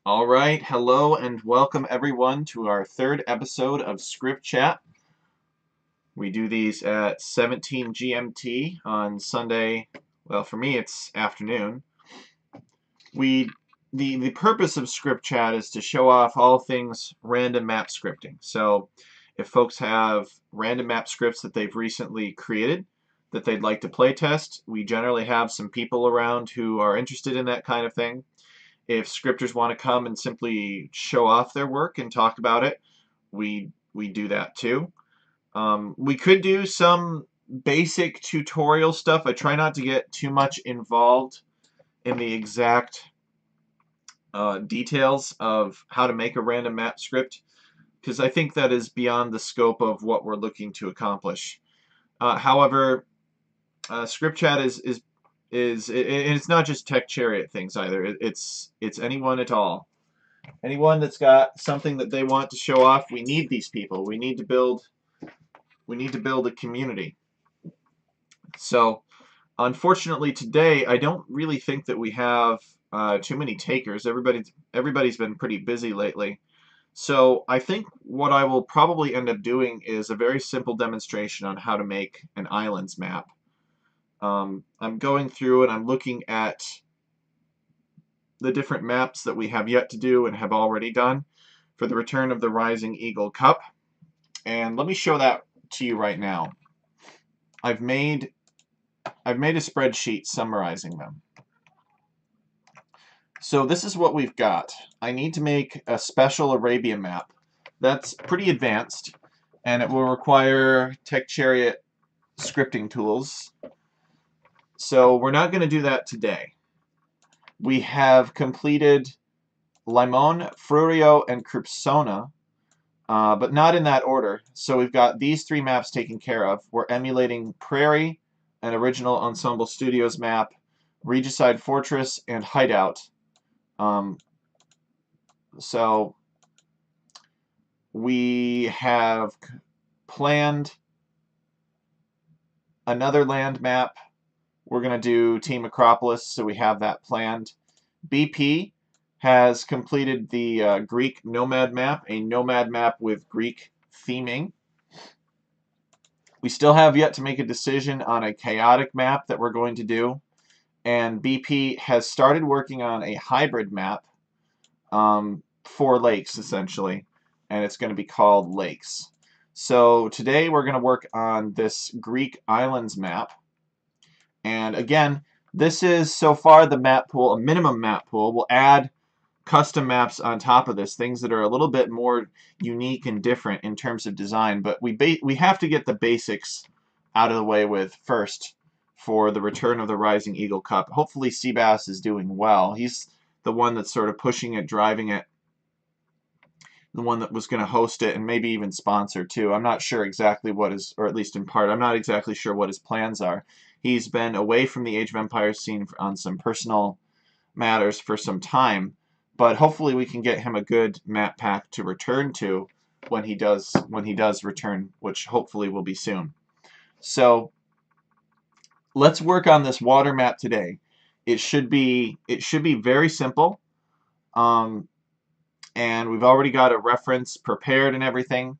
All right, hello and welcome everyone to our third episode of Script Chat. We do these at 17 GMT on Sunday. Well, for me it's afternoon. We the purpose of Script Chat is to show off all things random map scripting. So, if folks have random map scripts that they've recently created that they'd like to play test, we generally have some people around who are interested in that kind of thing. If scripters want to come and simply show off their work and talk about it, we do that too. We could do some basic tutorial stuff. I try not to get too much involved in the exact details of how to make a random map script because I think that is beyond the scope of what we're looking to accomplish. However, Script Chat and it's not just tech chariot things either. It's anyone at all. Anyone that's got something that they want to show off, we need these people. We need to build a community. So, unfortunately, today I don't really think that we have too many takers. Everybody's been pretty busy lately. So I think what I will probably end up doing is a very simple demonstration on how to make an islands map. I'm going through and I'm looking at the different maps that we have yet to do and have already done for the return of the Rising Eagle Cup. And let me show that to you right now. I've made a spreadsheet summarizing them. So this is what we've got. I need to make a special Arabia map. That's pretty advanced, and it will require Tech Chariot scripting tools. So we're not going to do that today. We have completed Limon, Frurio, and Cripsona, but not in that order. So we've got these three maps taken care of. We're emulating Prairie, an original Ensemble Studios map, Regicide Fortress, and Hideout. So we have planned another land map. We're going to do Team Acropolis, so we have that planned. BP has completed the Greek Nomad map, a Nomad map with Greek theming. We still have yet to make a decision on a chaotic map that we're going to do. And BP has started working on a hybrid map for lakes, essentially. And it's going to be called Lakes. So today we're going to work on this Greek islands map. And again, this is so far the map pool, a minimum map pool. We'll add custom maps on top of this, things that are a little bit more unique and different in terms of design, but we have to get the basics out of the way with first for the return of the Rising Eagle Cup. Hopefully Seabass is doing well. He's the one that's sort of pushing it, driving it, the one that was going to host it and maybe even sponsor too. I'm not sure exactly what his, or at least in part, I'm not exactly sure what his plans are. He's been away from the Age of Empires scene on some personal matters for some time, but hopefully we can get him a good map pack to return to when he does return, which hopefully will be soon. So let's work on this water map today. It should be very simple, and we've already got a reference prepared and everything.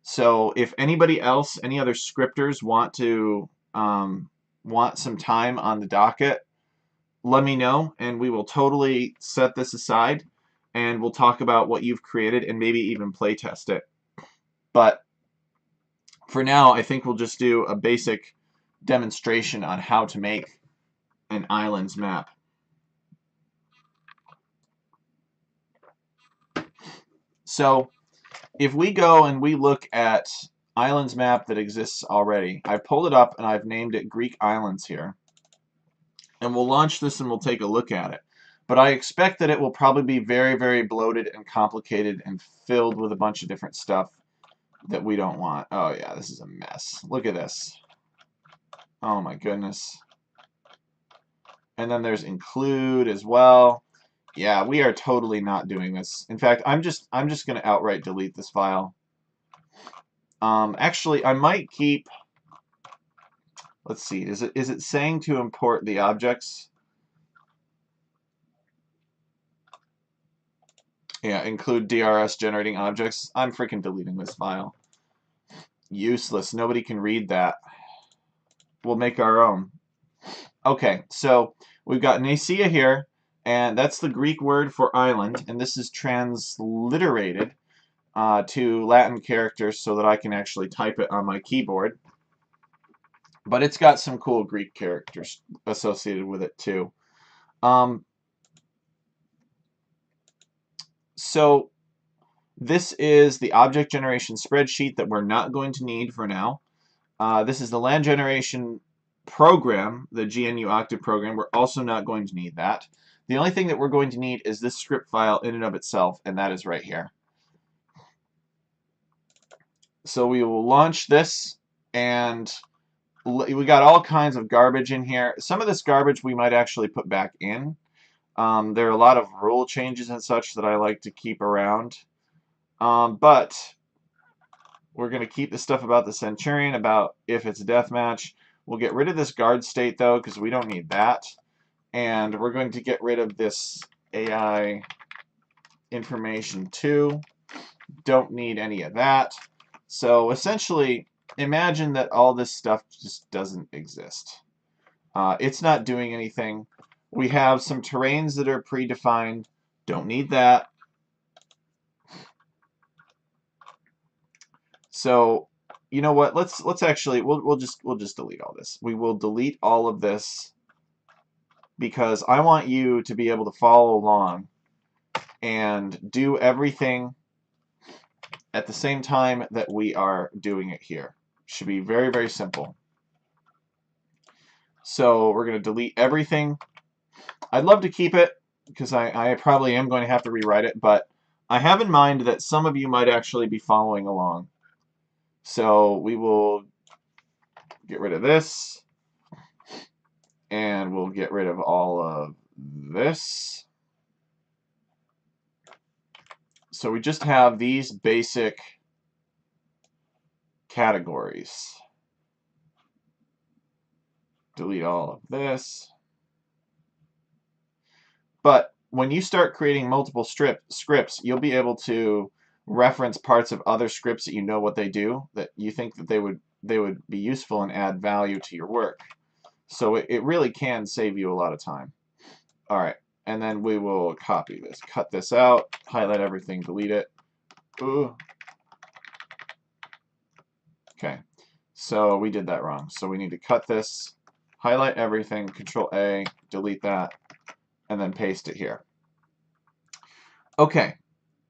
So if anybody else, any other scripters want to want some time on the docket, let me know, and we will totally set this aside, and we'll talk about what you've created and maybe even play test it. But for now, I think we'll just do a basic demonstration on how to make an islands map. So if we go and we look at islands map that exists already, I've pulled it up and I've named it Greek Islands here. And we'll launch this and we'll take a look at it. But I expect that it will probably be very, very bloated and complicated and filled with a bunch of different stuff that we don't want. Oh yeah, this is a mess. Look at this. Oh my goodness. And then there's include as well. Yeah, we are totally not doing this. In fact, I'm just going to outright delete this file. Actually, I might keep. Let's see. Is it saying to import the objects? Yeah, include DRS generating objects. I'm freaking deleting this file. Useless. Nobody can read that. We'll make our own. Okay, so we've got Nicaea here, and that's the Greek word for island, and this is transliterated to Latin characters so that I can actually type it on my keyboard. But it's got some cool Greek characters associated with it too. So this is the object generation spreadsheet that we're not going to need for now. This is the land generation program, the GNU Octave program. We're also not going to need that. The only thing that we're going to need is this script file in and of itself, and that is right here. So we will launch this, and we got all kinds of garbage in here. Some of this garbage we might actually put back in. There are a lot of rule changes and such that I like to keep around. But we're going to keep the stuff about the Centurion, about if it's a deathmatch. We'll get rid of this guard state, though, because we don't need that. And we're going to get rid of this AI information, too. Don't need any of that. So essentially, imagine that all this stuff just doesn't exist. It's not doing anything. We have some terrains that are predefined. Don't need that. So, you know what? Let's actually we'll just delete all this. We will delete all of this because I want you to be able to follow along and do everything at the same time that we are doing it here. Should be very, very simple. So we're going to delete everything. I'd love to keep it because I probably am going to have to rewrite it, but I have in mind that some of you might actually be following along. So we will get rid of this, and we'll get rid of all of this. So we just have these basic categories. Delete all of this. But when you start creating multiple scripts, you'll be able to reference parts of other scripts that you know what they do, that you think that they would be useful and add value to your work. So it really can save you a lot of time. All right, and then we will copy this, cut this out, highlight everything, delete it. Ooh. Okay, so we did that wrong. So we need to cut this, highlight everything, Control A, delete that, and then paste it here. Okay,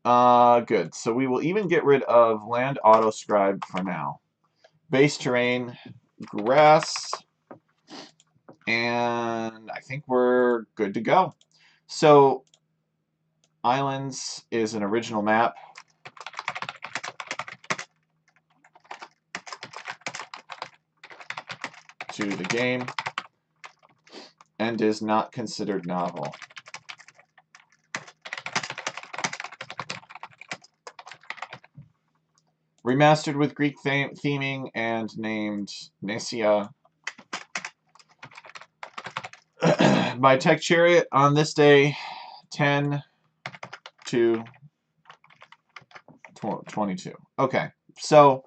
good. So we will even get rid of land autoscribe for now. Base terrain, grass, and I think we're good to go. So islands is an original map. To the game and is not considered novel. Remastered with Greek theming and named Nicaea. My Tech Chariot on this day, 10/2/22. Okay, so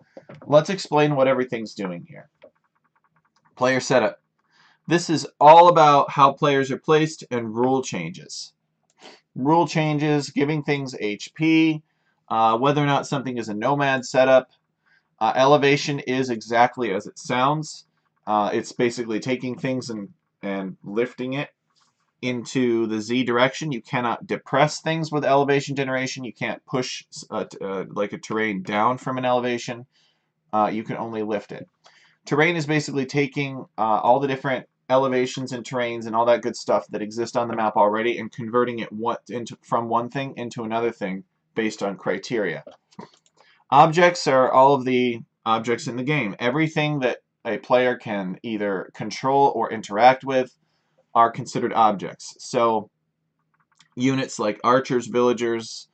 let's explain what everything's doing here. Player setup. This is all about how players are placed and rule changes. Rule changes, giving things HP, whether or not something is a nomad setup. Elevation is exactly as it sounds. It's basically taking things and lifting it into the Z direction. You cannot depress things with elevation generation. You can't push like a terrain down from an elevation. You can only lift it. Terrain is basically taking all the different elevations and terrains and all that good stuff that exist on the map already and converting it from one thing into another thing based on criteria. Objects are all of the objects in the game. Everything that a player can either control or interact with are considered objects. So units like archers, villagers,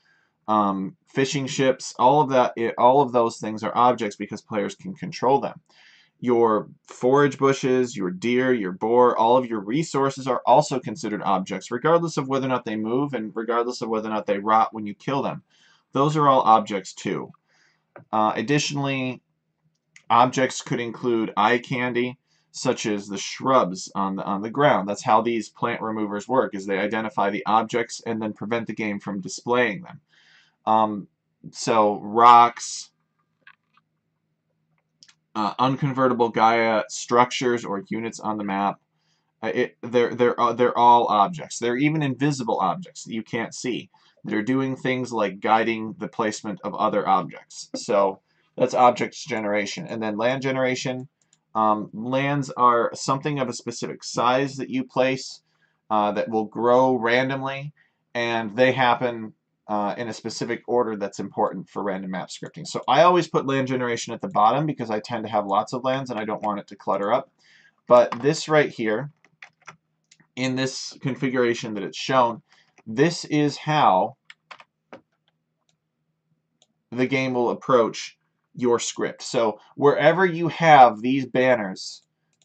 fishing ships, all of those things are objects because players can control them. Your forage bushes, your deer, your boar, all of your resources are also considered objects, regardless of whether or not they move and regardless of whether or not they rot when you kill them. Those are all objects too. Additionally, objects could include eye candy, such as the shrubs on the ground. That's how these plant removers work, is they identify the objects and then prevent the game from displaying them. So rocks, unconvertible Gaia structures or units on the map, they're all objects. They're even invisible objects that you can't see. They're doing things like guiding the placement of other objects. So that's objects generation. And then land generation. Lands are something of a specific size that you place that will grow randomly, and they happen in a specific order that's important for random map scripting. So I always put land generation at the bottom because I tend to have lots of lands and I don't want it to clutter up. But this right here, in this configuration that it's shown, this is how the game will approach your script. So wherever you have these banners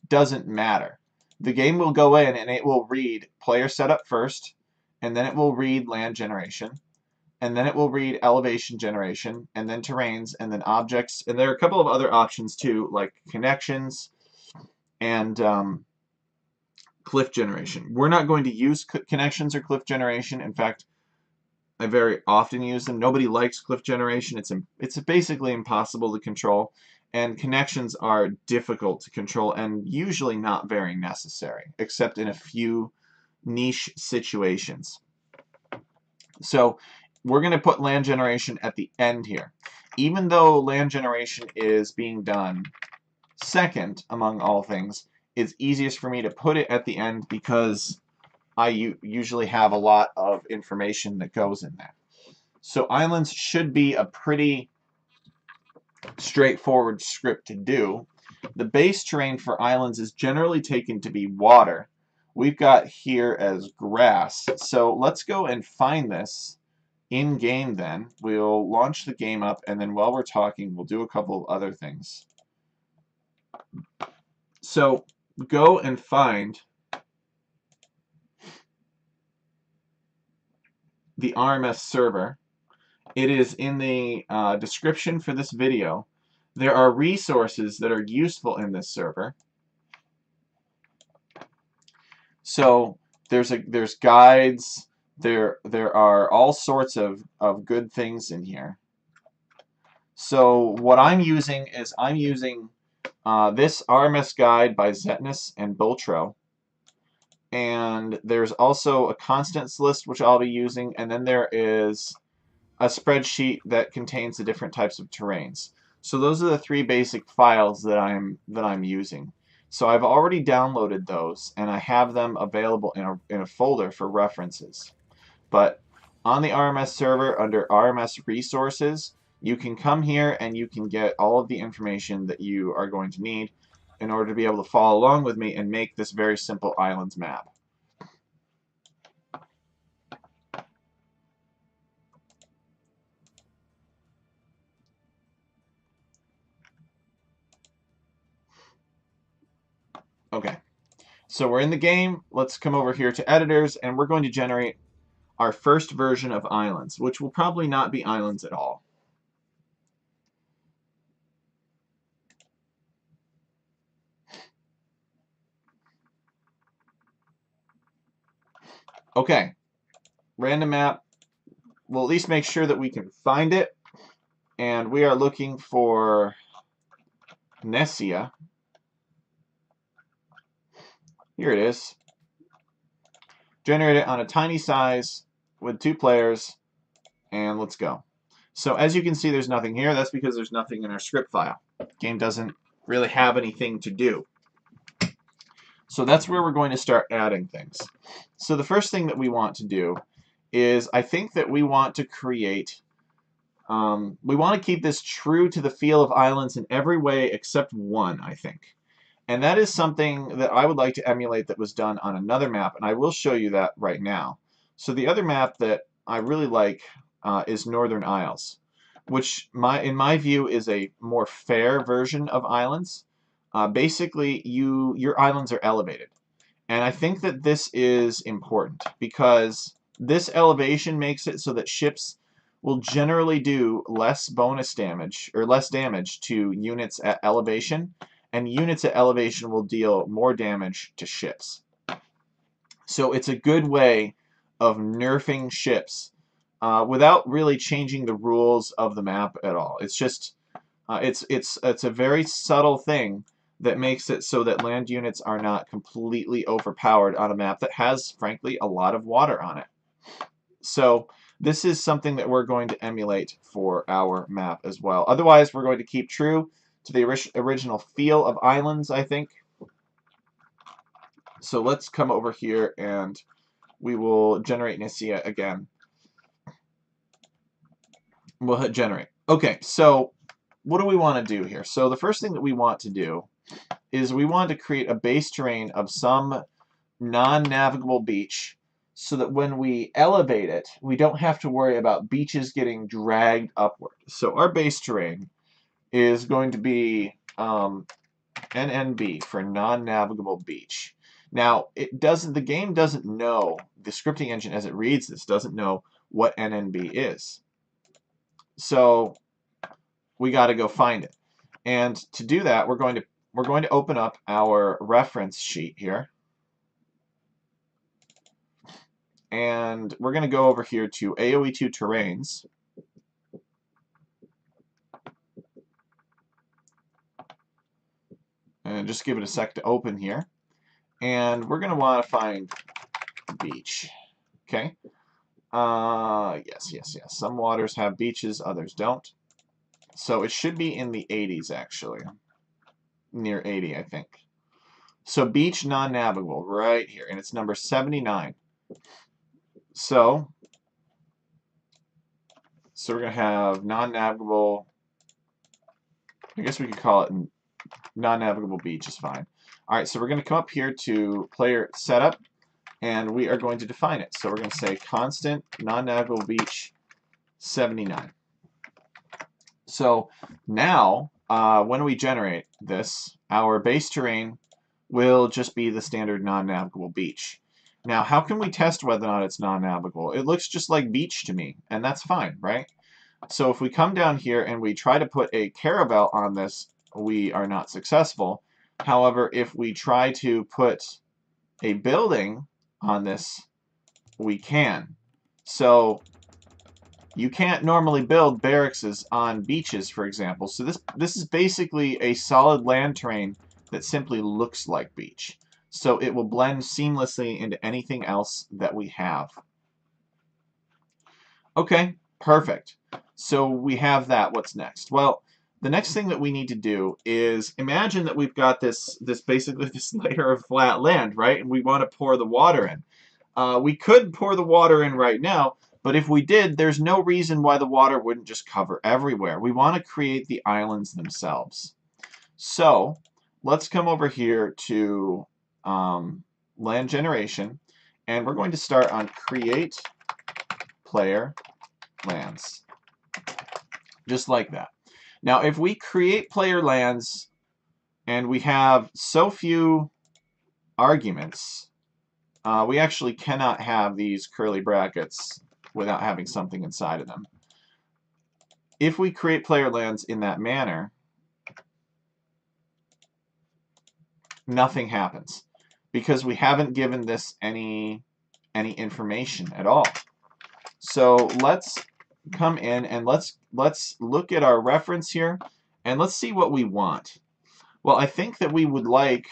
doesn't matter. The game will go in and it will read player setup first, and then it will read land generation, and then it will read elevation generation, and then terrains, and then objects. And there are a couple of other options too, like connections and cliff generation. We're not going to use connections or cliff generation. In fact, I very often use them. Nobody likes cliff generation. It's basically impossible to control, and connections are difficult to control and usually not very necessary, except in a few niche situations. So we're going to put land generation at the end here. Even though land generation is being done second among all things, it's easiest for me to put it at the end because I usually have a lot of information that goes in there. So islands should be a pretty straightforward script to do. The base terrain for islands is generally taken to be water. We've got here as grass. So let's go and find this in game then. We'll launch the game up, and then while we're talking, we'll do a couple of other things. So go and find the RMS server. It is in the description for this video. There are resources that are useful in this server. So there's guides. There are all sorts of good things in here. So what I'm using is this RMS guide by Zetnus and Bultro. And there's also a constants list which I'll be using, and then there is a spreadsheet that contains the different types of terrains. So those are the three basic files that I'm using. So I've already downloaded those, and I have them available in a folder for references. But on the RMS server under RMS resources, you can come here and you can get all of the information that you are going to need in order to be able to follow along with me and make this very simple islands map. Okay, so we're in the game. Let's come over here to editors, and we're going to generate our first version of islands, which will probably not be islands at all. Okay, random map. We'll at least make sure that we can find it, and we are looking for Nessia. Here it is. Generate it on a tiny size with 2 players, and let's go. So as you can see, there's nothing here. That's because there's nothing in our script file. Game doesn't really have anything to do. So that's where we're going to start adding things. So the first thing that we want to do is, I think that we want to create, we want to keep this true to the feel of islands in every way except one, I think. And that is something that I would like to emulate that was done on another map, and I will show you that right now. So the other map that I really like is Northern Isles, which in my view is a more fair version of islands. basically your islands are elevated. And I think that this is important because this elevation makes it so that ships will generally do less bonus damage or less damage to units at elevation, and units at elevation will deal more damage to ships. So it's a good way of nerfing ships without really changing the rules of the map at all. It's just it's a very subtle thing that makes it so that land units are not completely overpowered on a map that has, frankly, a lot of water on it. So this is something that we're going to emulate for our map as well. Otherwise, we're going to keep true to the original feel of islands, I think. So let's come over here and we will generate Nicaea again. We'll hit generate. Okay, so what do we want to do here? So the first thing that we want to do is we want to create a base terrain of some non-navigable beach so that when we elevate it, we don't have to worry about beaches getting dragged upward. So our base terrain is going to be NNB for non-navigable beach. Now, the game doesn't know, the scripting engine as it reads this doesn't know what NNB is. So we got to go find it. And to do that, we're going to open up our reference sheet here. And we're going to go over here to AOE2 terrains. And just give it a sec to open here. And we're going to want to find beach. Okay. Yes. Some waters have beaches, others don't. So it should be in the 80s, actually. Near 80, I think. So beach non-navigable, right here. And it's number 79. So we're going to have non-navigable, I guess we could call it non-navigable beach is fine. All right, so we're going to come up here to player setup, and we are going to define it. So we're going to say constant non-navigable beach 79. So now, when we generate this, our base terrain will just be the standard non-navigable beach. Now, how can we test whether or not it's non-navigable? It looks just like beach to me, and that's fine, right? So if we come down here and we try to put a caravel on this, we are not successful. However, if we try to put a building on this, we can. So you can't normally build barracks on beaches, for example. So this is basically a solid land terrain that simply looks like beach. So it will blend seamlessly into anything else that we have. Okay, perfect. So we have that. What's next? Well, the next thing that we need to do is imagine that we've got this basically this layer of flat land, right? And we want to pour the water in. We could pour the water in right now, but if we did, there's no reason why the water wouldn't just cover everywhere. We want to create the islands themselves. So let's come over here to land generation, and we're going to start on create player lands. Just like that. Now, if we create player lands and we have so few arguments, we actually cannot have these curly brackets without having something inside of them. If we create player lands in that manner, nothing happens because we haven't given this any information at all. So let's come in and let's look at our reference here and let's see what we want. Well, I think that we would like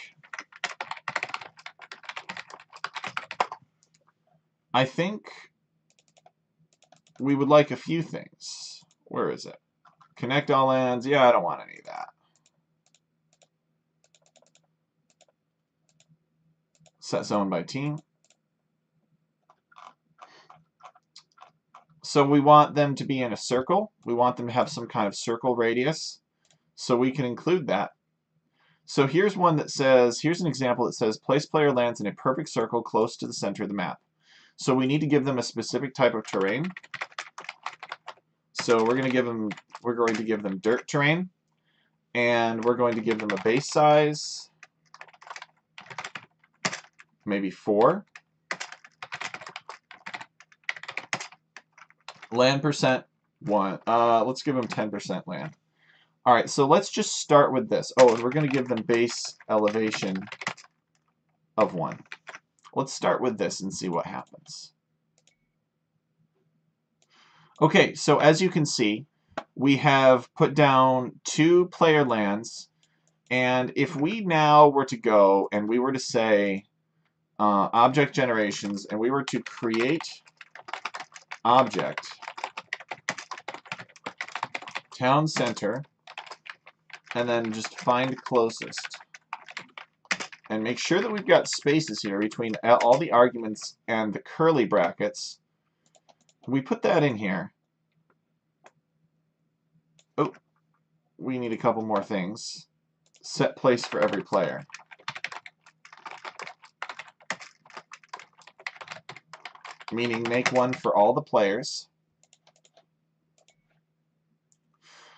a few things. Where is it? Connect all lands. Yeah, I don't want any of that. Set zone by team. So we want them to be in a circle. We want them to have some kind of circle radius. So we can include that. So here's one that says, here's an example that says, place player lands in a perfect circle close to the center of the map. So we need to give them a specific type of terrain. So we're going to give them dirt terrain. And we're going to give them a base size, maybe 4. Land percent 1. Let's give them 10% land. All right, so let's just start with this. Oh, and we're going to give them base elevation of 1. Let's start with this and see what happens. Okay, so as you can see, we have put down 2 player lands, and if we now were to go and we were to say object generations, and we were to create object town center, and then just find closest, and make sure that we've got spaces here between all the arguments and the curly brackets. We put that in here. Oh, we need a couple more things. Set place for every player. Meaning make one for all the players.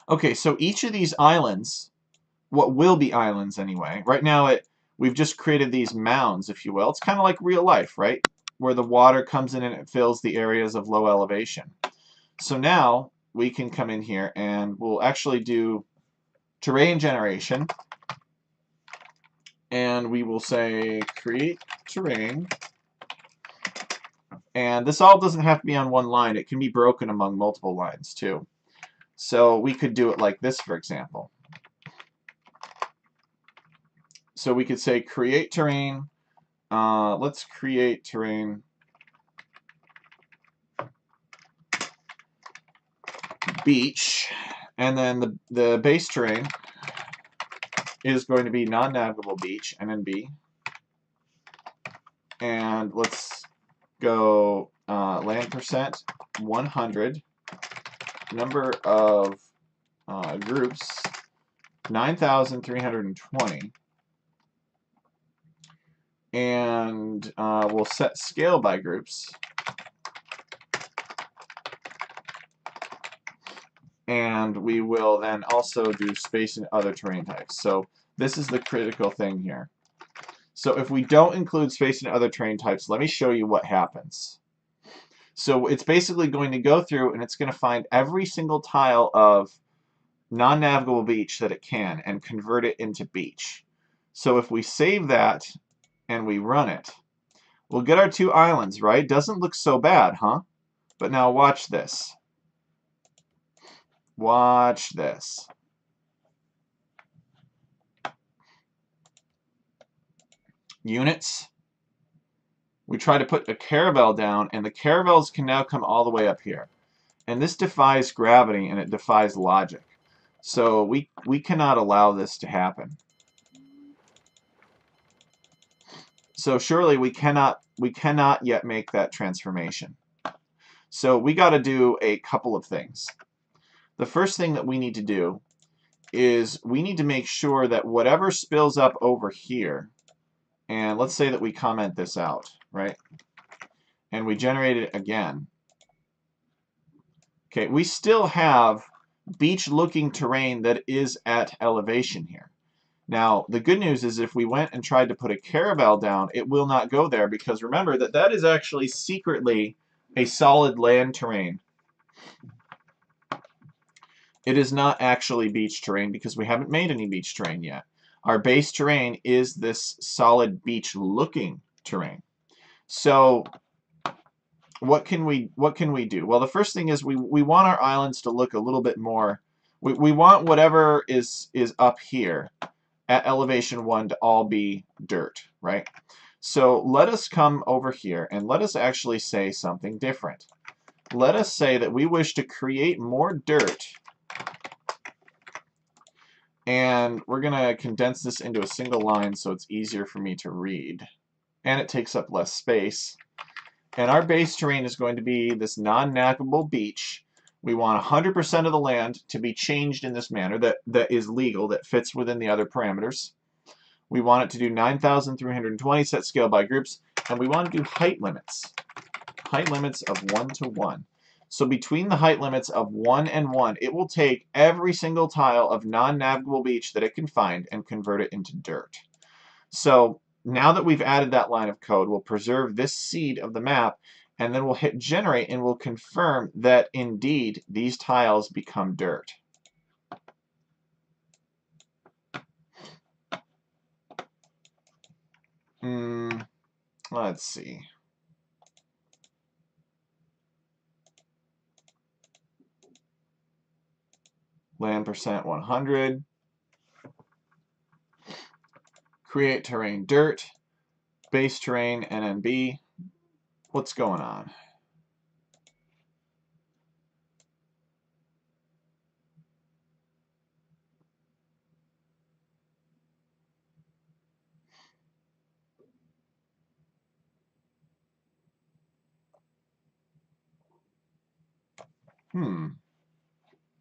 Okay, so each of these islands, what will be islands anyway, right now we've just created these mounds, if you will. It's kind of like real life, right? Where the water comes in and it fills the areas of low elevation. So now we can come in here and we'll actually do terrain generation. And we will say create terrain. And this all doesn't have to be on one line. It can be broken among multiple lines too. So we could do it like this, for example. So we could say create terrain. Let's create terrain beach, and then the base terrain is going to be non-navigable beach, NNB. And let's go land percent 100, number of groups 9,320, and we'll set scale by groups, and we will then also do space and other terrain types. So this is the critical thing here. So if we don't include space and other terrain types, let me show you what happens. So it's basically going to go through and it's going to find every single tile of non-navigable beach that it can and convert it into beach. So if we save that and we run it, we'll get our 2 islands, right? Doesn't look so bad, huh? But now watch this. Watch this. Units. We try to put a caravel down, and the caravels can now come all the way up here. And this defies gravity, and it defies logic. So we cannot allow this to happen. So surely we cannot yet make that transformation. So we got to do a couple of things. The first thing that we need to do is we need to make sure that whatever spills up over here, and let's say that we comment this out, right? And we generate it again. Okay, we still have beach-looking terrain that is at elevation here. Now, the good news is if we went and tried to put a caravel down, it will not go there, because remember that that is actually secretly a solid land terrain. It is not actually beach terrain because we haven't made any beach terrain yet. Our base terrain is this solid beach-looking terrain. So what can we do? Well, the first thing is we want our islands to look a little bit more. We want whatever is up here at elevation 1 to all be dirt, right? So let us come over here and let us actually say something different. Let us say that we wish to create more dirt, and we're going to condense this into a single line so it's easier for me to read, and it takes up less space. And our base terrain is going to be this non-navigable beach. We want 100% of the land to be changed in this manner that is legal, that fits within the other parameters. We want it to do 9,320 set scale by groups, and we want to do height limits. Height limits of 1 to 1. So between the height limits of 1 and 1, it will take every single tile of non-navigable beach that it can find and convert it into dirt. So now that we've added that line of code, we'll preserve this seed of the map, and then we'll hit generate, and we'll confirm that indeed these tiles become dirt. Let's see. Land percent 100. Create terrain dirt. Base terrain NNB. What's going on?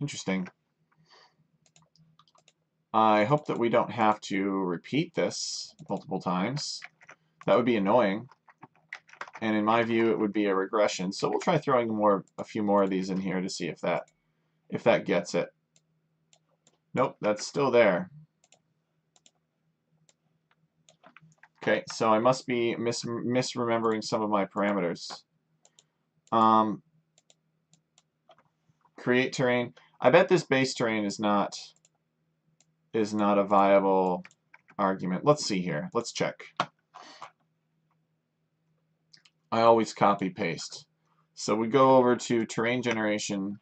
Interesting. I hope that we don't have to repeat this multiple times. That would be annoying. And in my view, it would be a regression. So we'll try throwing a few more of these in here to see if that gets it. Nope, that's still there. Okay, so I must be misremembering some of my parameters. Create terrain. I bet this base terrain is not a viable argument. Let's see here. Let's check. I always copy paste. So we go over to terrain generation.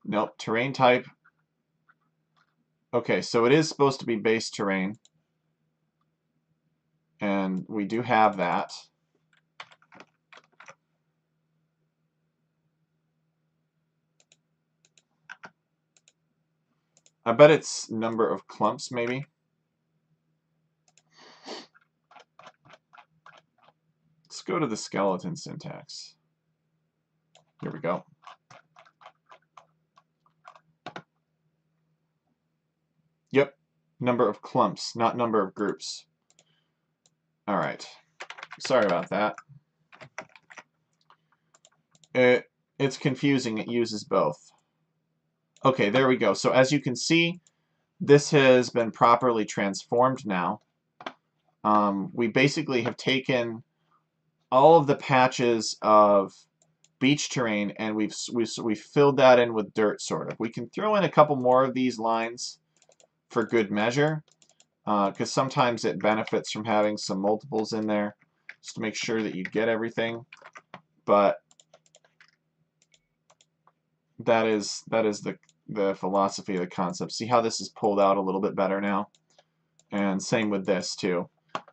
Nope, terrain type. Okay, so it is supposed to be base terrain. And we do have that. I bet it's number of clumps, maybe. Let's go to the skeleton syntax. Here we go. Yep, number of clumps, not number of groups. All right, sorry about that. It's confusing, it uses both. Okay, there we go. So as you can see, this has been properly transformed now. We basically have taken all of the patches of beach terrain and we've filled that in with dirt, sort of. We can throw in a couple more of these lines for good measure, because sometimes it benefits from having some multiples in there just to make sure that you get everything. But that is the philosophy of the concept. See how this is pulled out a little bit better now? And same with this too.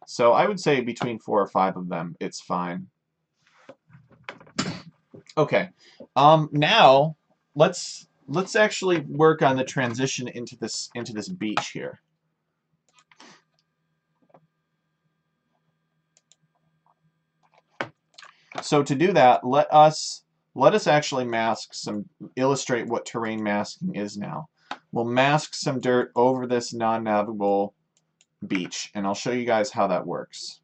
So I would say between 4 or 5 of them, it's fine. Okay, now let's actually work on the transition into this beach here. So to do that, let us actually illustrate what terrain masking is now. We'll mask some dirt over this non-navigable beach, and I'll show you guys how that works.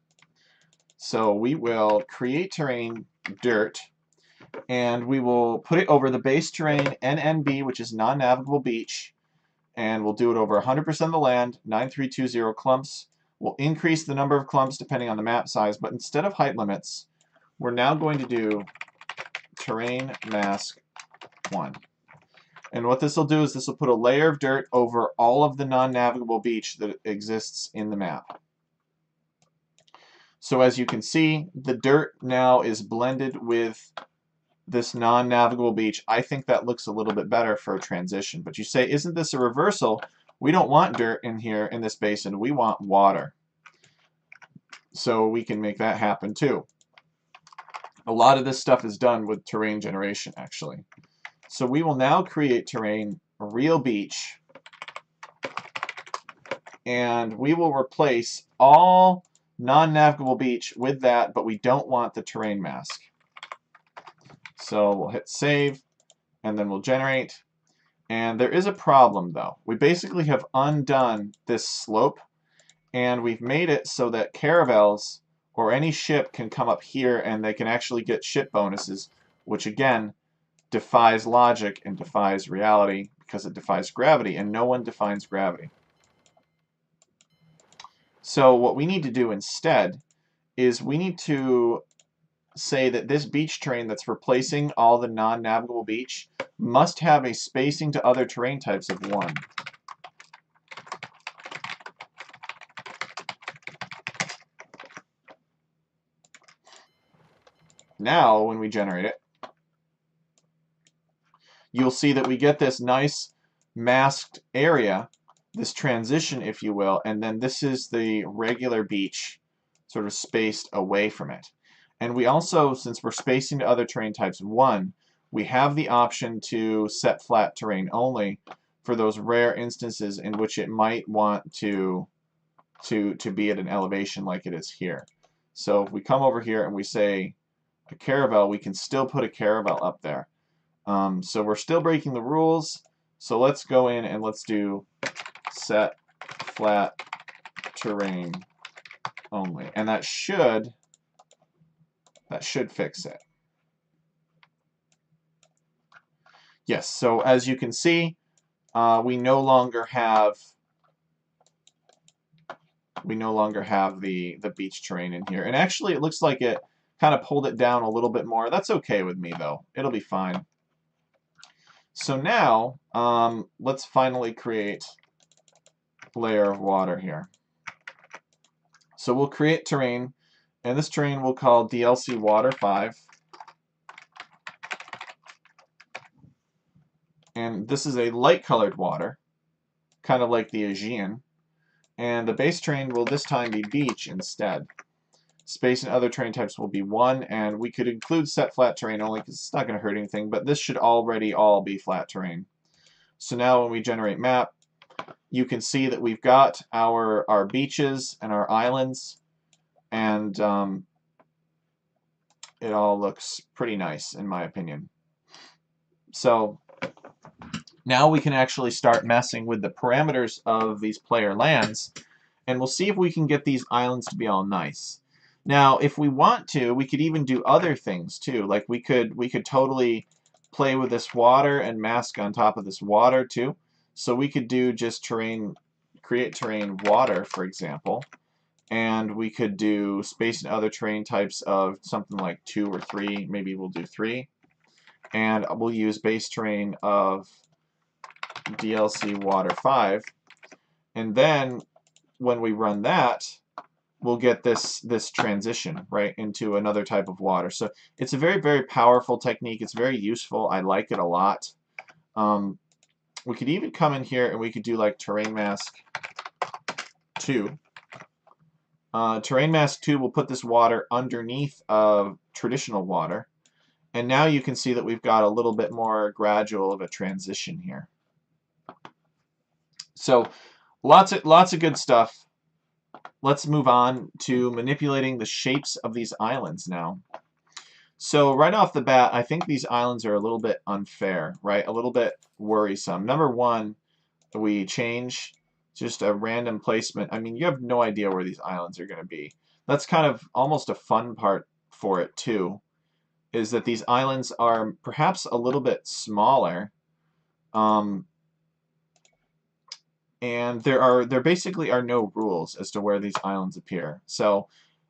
So we will create terrain dirt, and we will put it over the base terrain NNB, which is non-navigable beach, and we'll do it over 100% of the land, 9320 clumps. We'll increase the number of clumps depending on the map size, but instead of height limits, we're now going to do terrain mask 1. And what this will do is this will put a layer of dirt over all of the non-navigable beach that exists in the map. So as you can see, the dirt now is blended with this non-navigable beach. I think that looks a little bit better for a transition. But you say, isn't this a reversal? We don't want dirt in here in this basin. We want water. So we can make that happen too. A lot of this stuff is done with terrain generation, actually. So we will now create terrain real beach, and we will replace all non-navigable beach with that, but we don't want the terrain mask. So we'll hit save, and then we'll generate. And there is a problem, though. We basically have undone this slope, and we've made it so that caravels or any ship can come up here and they can actually get ship bonuses which again defies logic and defies reality because it defies gravity, and no one defines gravity. So what we need to do instead is we need to say that this beach terrain that's replacing all the non-navigable beach must have a spacing to other terrain types of 1. Now, when we generate it, you'll see that we get this nice masked area, this transition, if you will, and then this is the regular beach sort of spaced away from it. And we also, since we're spacing to other terrain types 1, we have the option to set flat terrain only for those rare instances in which it might want to be at an elevation like it is here. So if we come over here and we say a caravel, we can still put a caravel up there. So we're still breaking the rules. So let's go in and let's do set flat terrain only, and that should fix it. Yes, so as you can see, we no longer have the beach terrain in here. And actually it looks like it kind of pulled it down a little bit more. That's okay with me though. It'll be fine. So now let's finally create a layer of water here. So we'll create terrain, and this terrain we'll call DLC Water 5. And this is a light colored water, kind of like the Aegean. And the base terrain will this time be beach instead. Space and other terrain types will be 1, and we could include set flat terrain only because it's not going to hurt anything, but this should already all be flat terrain. So now when we generate map, you can see that we've got our beaches and our islands, and it all looks pretty nice in my opinion. So now we can actually start messing with the parameters of these player lands, and we'll see if we can get these islands to be all nice. Now, if we want to, we could even do other things too. Like we could totally play with this water and mask on top of this water too. So we could do just terrain, create terrain water, for example, and we could do space and other terrain types of something like 2 or 3. Maybe we'll do 3, and we'll use base terrain of DLC Water 5, and then when we run that, we'll get this transition right into another type of water. So it's a very, very powerful technique. It's very useful. I like it a lot. We could even come in here and we could do like terrain mask 2. Terrain mask 2 will put this water underneath of traditional water, and now you can see that we've got a little bit more gradual of a transition here. So lots of good stuff. Let's move on to manipulating the shapes of these islands now. So right off the bat, I think these islands are a little bit unfair, right? A little bit worrisome. Number one, we change just a random placement. I mean, you have no idea where these islands are going to be. That's kind of almost a fun part for it too, is that these islands are perhaps a little bit smaller. And there basically are no rules as to where these islands appear. So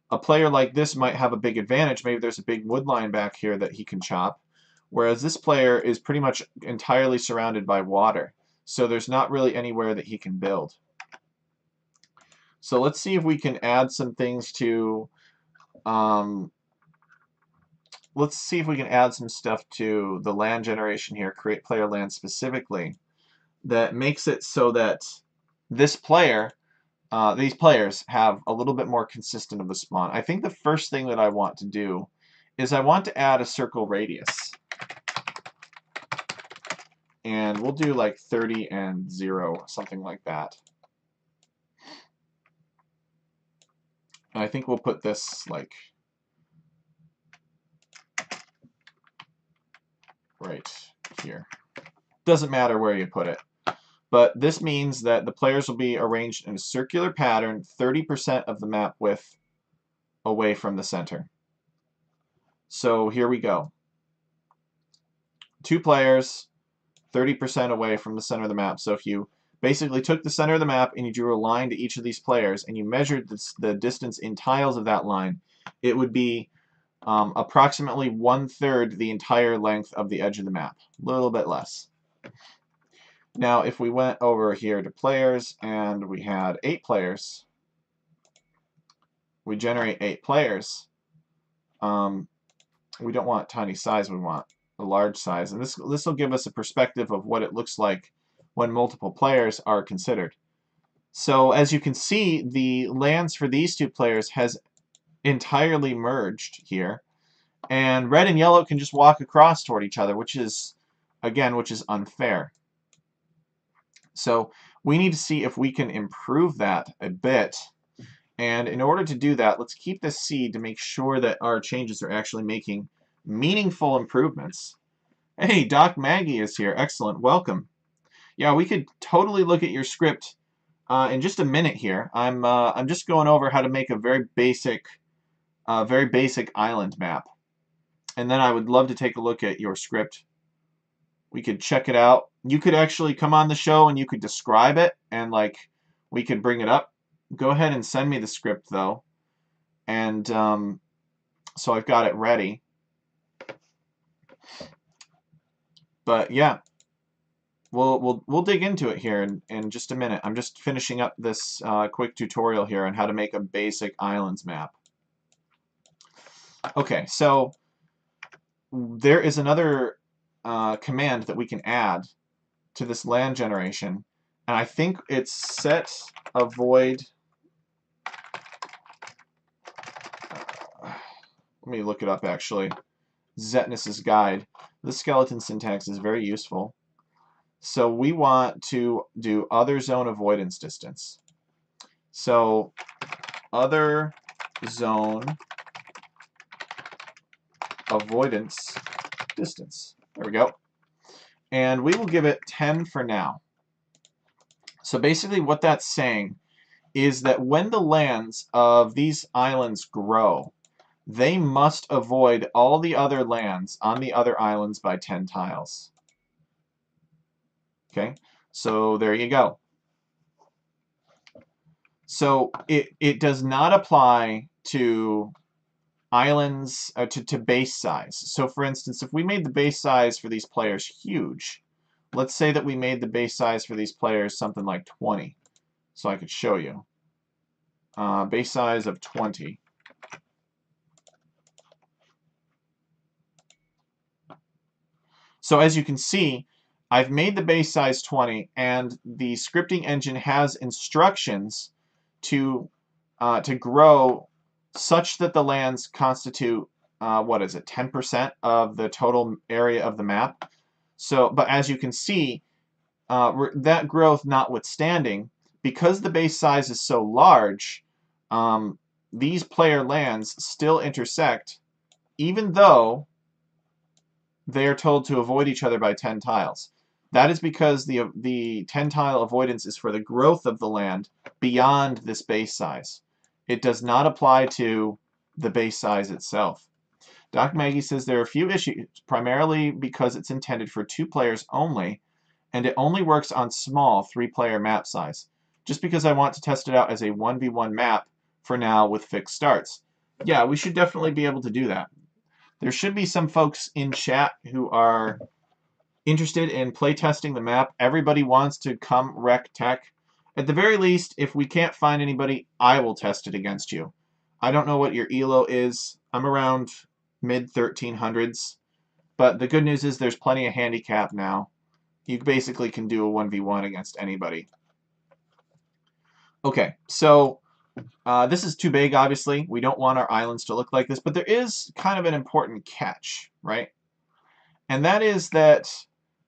a player like this might have a big advantage. Maybe there's a big wood line back here that he can chop, whereas this player is pretty much entirely surrounded by water. So there's not really anywhere that he can build. So let's see if we can add some things to let's see if we can add some stuff to the land generation here, create player land specifically, that makes it so that this player, these players have a little bit more consistent of a spawn. I think the first thing that I want to do is I want to add a circle radius. And we'll do like 30 and 0, something like that. And I think we'll put this like right here. Doesn't matter where you put it. But this means that the players will be arranged in a circular pattern, 30% of the map width away from the center. So here we go. 2 players, 30% away from the center of the map. So if you basically took the center of the map and you drew a line to each of these players and you measured the distance in tiles of that line, it would be approximately 1/3 the entire length of the edge of the map. A little bit less. Now, if we went over here to players and we had 8 players, we generate 8 players. We don't want tiny size, we want a large size. And this will give us a perspective of what it looks like when multiple players are considered. So as you can see, the lands for these 2 players has entirely merged here. And red and yellow can just walk across toward each other, which is, again, unfair. So we need to see if we can improve that a bit. And in order to do that, let's keep this seed to make sure that our changes are actually making meaningful improvements. Hey, Doc Maggie is here. Excellent. Welcome. Yeah, we could totally look at your script in just a minute here. I'm just going over how to make a very basic island map. And then I would love to take a look at your script. We could check it out. You could actually come on the show and you could describe it and we could bring it up. Go ahead and send me the script though. And so I've got it ready. But yeah, we'll dig into it here in just a minute. I'm just finishing up this quick tutorial here on how to make a basic islands map. Okay, so there is another command that we can add to this land generation, and I think it's set avoid. Let me look it up actually. Zetness's guide. The skeleton syntax is very useful. So we want to do other zone avoidance distance. So other zone avoidance distance. There we go. And we will give it 10 for now. So basically what that's saying is that when the lands of these islands grow, they must avoid all the other lands on the other islands by 10 tiles. Okay, so there you go. So it does not apply to islands, to base size. So for instance, if we made the base size for these players huge, let's say that we made the base size for these players something like 20. So I could show you. Base size of 20. So as you can see, I've made the base size 20, and the scripting engine has instructions to grow such that the lands constitute, what is it, 10% of the total area of the map. So, but as you can see, that growth notwithstanding, because the base size is so large, these player lands still intersect, even though they are told to avoid each other by 10 tiles. That is because the 10-tile avoidance is for the growth of the land beyond this base size. It does not apply to the base size itself. Doc Maggie says there are a few issues, primarily because it's intended for 2 players only, and it only works on small 3-player map size. Just because I want to test it out as a 1v1 map for now with fixed starts. Yeah, we should definitely be able to do that. There should be some folks in chat who are interested in playtesting the map. Everybody wants to come wreck tech. At the very least, if we can't find anybody, I will test it against you. I don't know what your ELO is. I'm around mid-1300s. But the good news is there's plenty of handicap now. You basically can do a 1v1 against anybody. Okay, so this is too big, obviously. We don't want our islands to look like this, but there is kind of an important catch, right? And that is that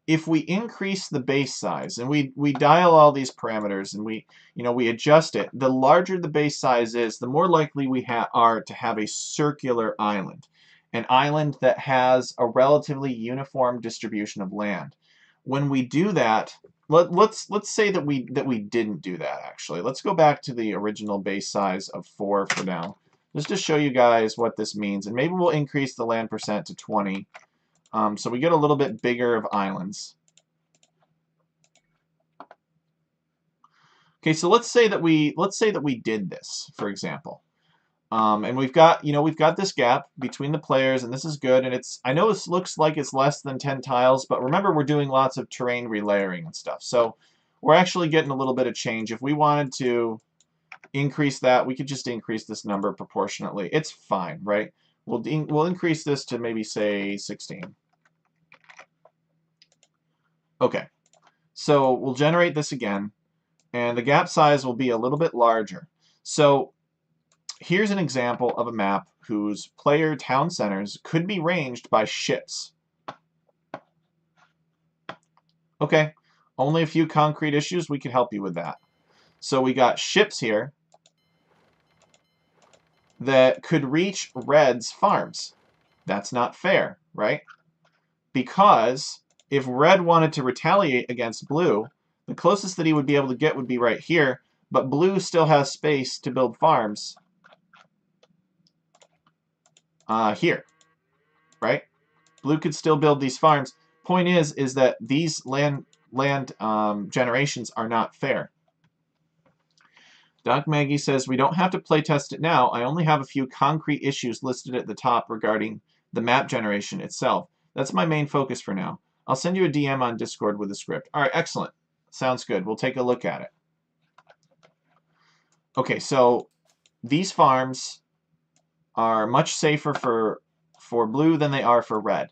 if we increase the base size and we dial all these parameters and we adjust it, the larger the base size is, the more likely we are to have a circular island, an island that has a relatively uniform distribution of land. When we do that, let's say that we didn't do that actually. Let's go back to the original base size of 4 for now, just to show you guys what this means, and maybe we'll increase the land percent to 20. So we get a little bit bigger of islands. Okay, so let's say that we did this, for example. And we've got this gap between the players, and this is good. And I know this looks like it's less than 10 tiles, but remember we're doing lots of terrain relayering and stuff. So we're actually getting a little bit of change. If we wanted to increase that, we could just increase this number proportionately. It's fine, right? We'll increase this to maybe say 16. Okay, so we'll generate this again, and the gap size will be a little bit larger. So here's an example of a map whose player town centers could be ranged by ships. Okay, only a few concrete issues. We can help you with that. So we got ships here that could reach Red's farms. That's not fair, right? Because if Red wanted to retaliate against Blue, the closest that he would be able to get would be right here, but Blue still has space to build farms here, right? Blue could still build these farms. Point is that these land generations are not fair. Doc Maggie says, we don't have to playtest it now. I only have a few concrete issues listed at the top regarding the map generation itself. That's my main focus for now. I'll send you a DM on Discord with the script. All right, excellent. Sounds good. We'll take a look at it. Okay, so these farms are much safer for Blue than they are for Red.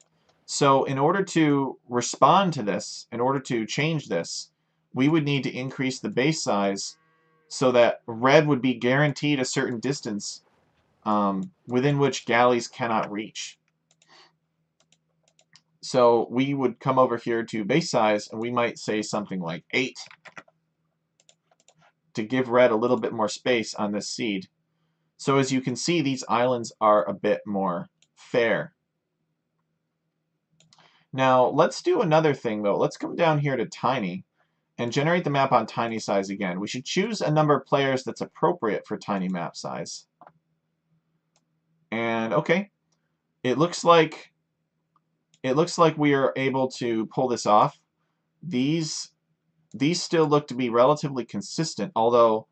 So in order to respond to this, in order to change this, we would need to increase the base size so that Red would be guaranteed a certain distance within which galleys cannot reach. So we would come over here to base size, and we might say something like 8 to give Red a little bit more space on this seed. So as you can see, these islands are a bit more fair. Now let's do another thing though. Let's come down here to tiny and generate the map on tiny size again. We should choose a number of players that's appropriate for tiny map size. And okay, it looks like we are able to pull this off. These still look to be relatively consistent, although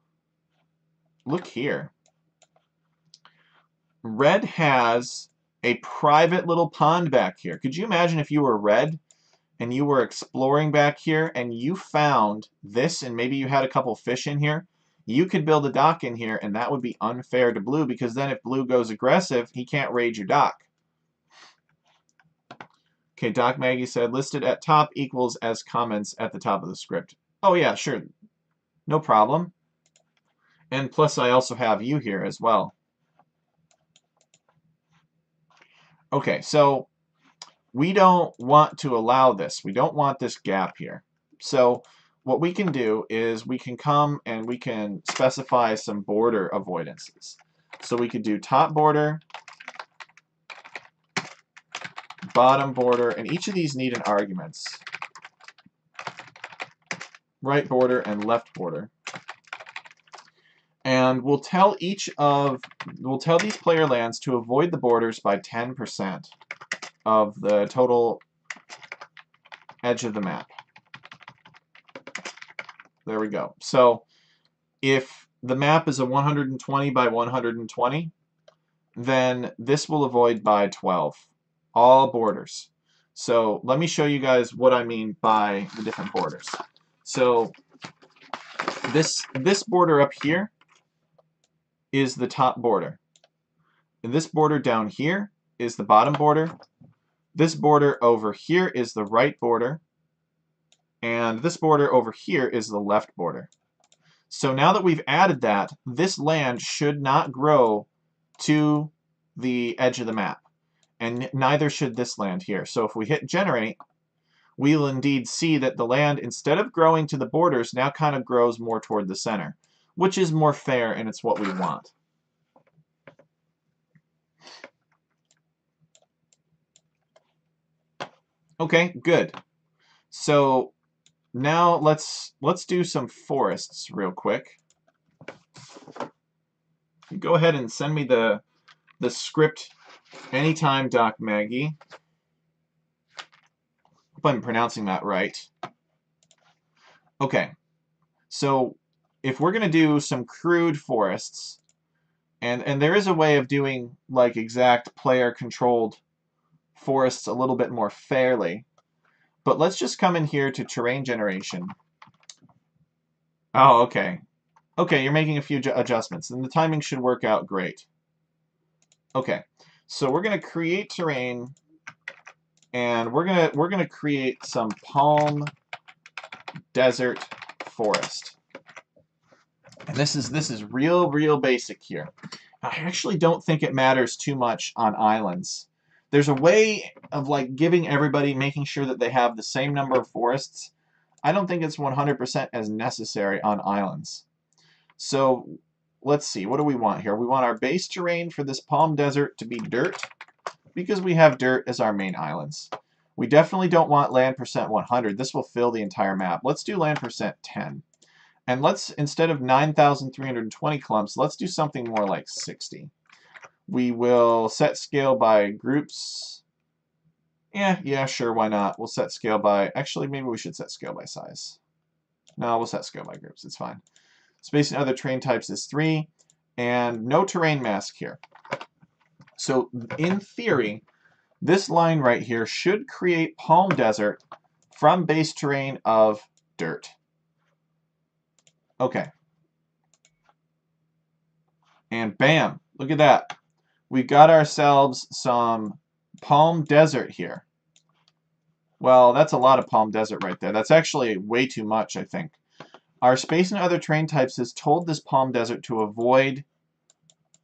look here. Red has a private little pond back here. Could you imagine if you were Red and you were exploring back here and you found this and maybe you had a couple fish in here? You could build a dock in here, and that would be unfair to Blue, because then if Blue goes aggressive, he can't raid your dock. Okay, Doc Maggie said, listed at top equals as comments at the top of the script. Oh yeah, sure. No problem. And plus I also have you here as well. Okay, so we don't want to allow this. We don't want this gap here. So what we can do is we can come and we can specify some border avoidances. So we could do top border, bottom border, and each of these need an arguments. Right border and left border. And we'll tell these player lands to avoid the borders by 10% of the total edge of the map. There we go. So if the map is a 120 by 120, then this will avoid by 12. All borders. So let me show you guys what I mean by the different borders. So this border up here is the top border. And this border down here is the bottom border. This border over here is the right border. And this border over here is the left border. So now that we've added that, this land should not grow to the edge of the map. And neither should this land here. So if we hit generate, we'll indeed see that the land, instead of growing to the borders, now kind of grows more toward the center, which is more fair, and it's what we want. Okay, good. So now let's do some forests real quick. Go ahead and send me the script anytime, Doc Maggie. Hope I'm pronouncing that right. Okay, so if we're going to do some crude forests, and there is a way of doing like exact player-controlled forests a little bit more fairly, but let's just come in here to terrain generation. Oh, okay. Okay, you're making a few adjustments, and the timing should work out great. Okay, so we're going to create terrain, and we're gonna create some palm desert forest. And this is real basic here. I actually don't think it matters too much on islands. There's a way of like giving everybody, making sure that they have the same number of forests. I don't think it's 100% as necessary on islands. So let's see, what do we want here? We want our base terrain for this palm desert to be dirt, because we have dirt as our main islands. We definitely don't want land percent 100. This will fill the entire map. Let's do land percent 10. And let's, instead of 9,320 clumps, let's do something more like 60. We will set scale by groups. Yeah, sure, why not? We'll set scale by, actually, maybe we should set scale by size. No, we'll set scale by groups, it's fine. Space and other terrain types is 3, and no terrain mask here. So, in theory, this line right here should create palm desert from base terrain of dirt. Okay. And bam, look at that. We've got ourselves some palm desert here. Well, that's a lot of palm desert right there. That's actually way too much, I think. Our space and other terrain types has told this palm desert to avoid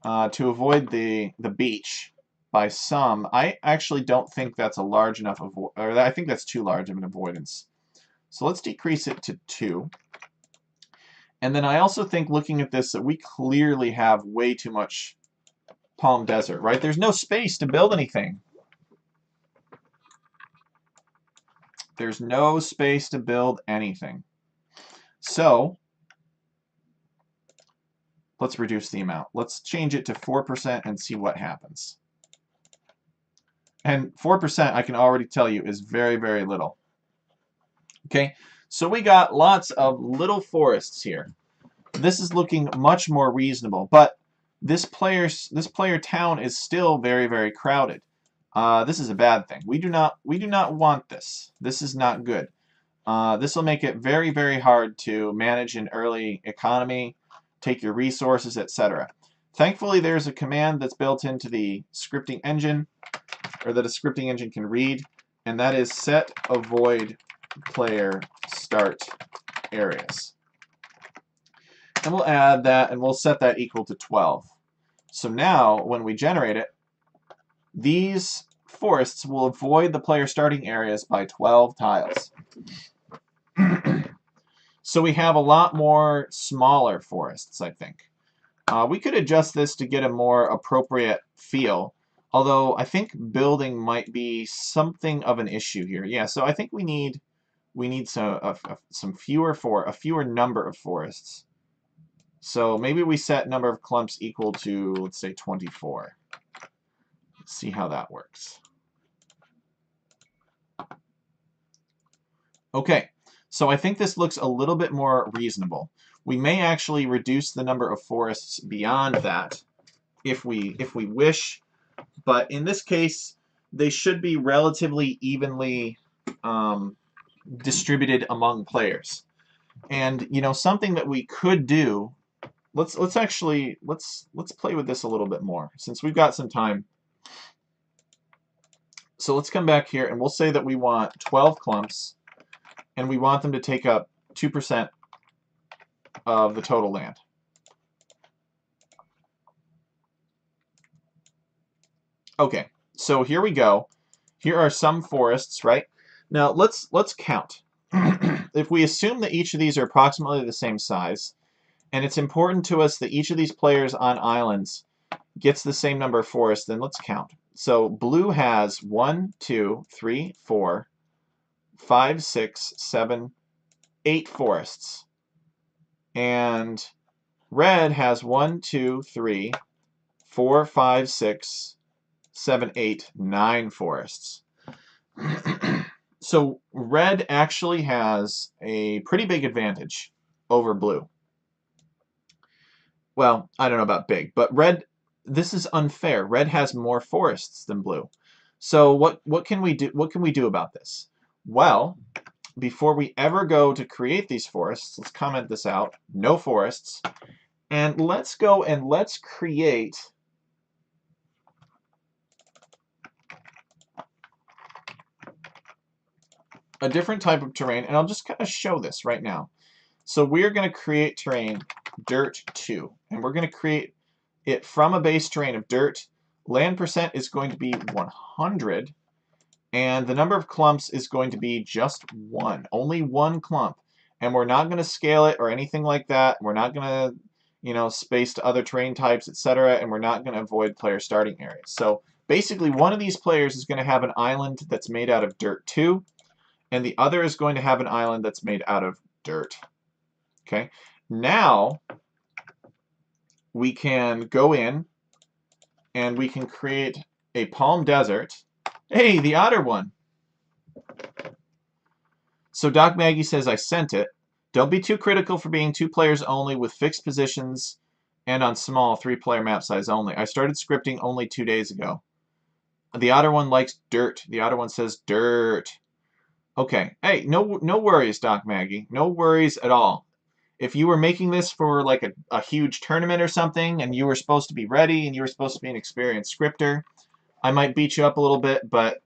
the beach by some. I actually don't think that's a large enough or I think that's too large of an avoidance. So let's decrease it to 2. And then I also think, looking at this, that we clearly have way too much palm desert, right? There's no space to build anything. There's no space to build anything. So let's reduce the amount. Let's change it to 4% and see what happens. And 4%, I can already tell you, is very little. Okay, so we got lots of little forests here. This is looking much more reasonable, but this player town is still very crowded. This is a bad thing. We do not want this. This is not good. This will make it very hard to manage an early economy, take your resources, etc. Thankfully, there's a command that's built into the scripting engine, or that a scripting engine can read, and that is set avoid player start areas. And we'll add that, and we'll set that equal to 12. So now, when we generate it, these forests will avoid the player starting areas by 12 tiles. So we have a lot more smaller forests, I think. We could adjust this to get a more appropriate feel, although I think building might be something of an issue here. Yeah, so I think we need some fewer number of forests. So maybe we set number of clumps equal to, let's say, 24. Let's see how that works. Okay, so I think this looks a little bit more reasonable. We may actually reduce the number of forests beyond that if we wish, but in this case, they should be relatively evenly distributed among players. And you know, something that we could do, let's play with this a little bit more since we've got some time. So let's come back here and we'll say that we want 12 clumps and we want them to take up 2% of the total land. Okay, so here we go. Here are some forests, right? Now let's count. If we assume that each of these are approximately the same size, and it's important to us that each of these players on islands gets the same number of forests, then let's count. So blue has 1, 2, 3, 4, 5, 6, 7, 8 forests. And red has 1, 2, 3, 4, 5, 6, 7, 8, 9 forests. So red actually has a pretty big advantage over blue. Well, I don't know about big, but red, this is unfair. Red has more forests than blue. So what can we do? What can we do about this? Well, before we ever go to create these forests, let's comment this out. No forests. And let's go and let's create a different type of terrain, and I'll just kind of show this right now. So we're going to create terrain dirt 2, and we're going to create it from a base terrain of dirt. Land percent is going to be 100, and the number of clumps is going to be just 1, only 1 clump. And we're not going to scale it or anything like that. We're not going to, space to other terrain types, etc., and we're not going to avoid player starting areas. So basically, one of these players is going to have an island that's made out of dirt 2, and the other is going to have an island that's made out of dirt. Okay, now we can go in and we can create a palm desert. Hey, the otter one. So Doc Maggie says, I sent it. Don't be too critical for being 2 players only with fixed positions and on small 3-player map size only. I started scripting only 2 days ago. The otter one likes dirt. The otter one says dirt. Okay. Hey, no worries, Doc Maggie. No worries at all. If you were making this for like a huge tournament or something and you were supposed to be ready and you were supposed to be an experienced scripter, I might beat you up a little bit, but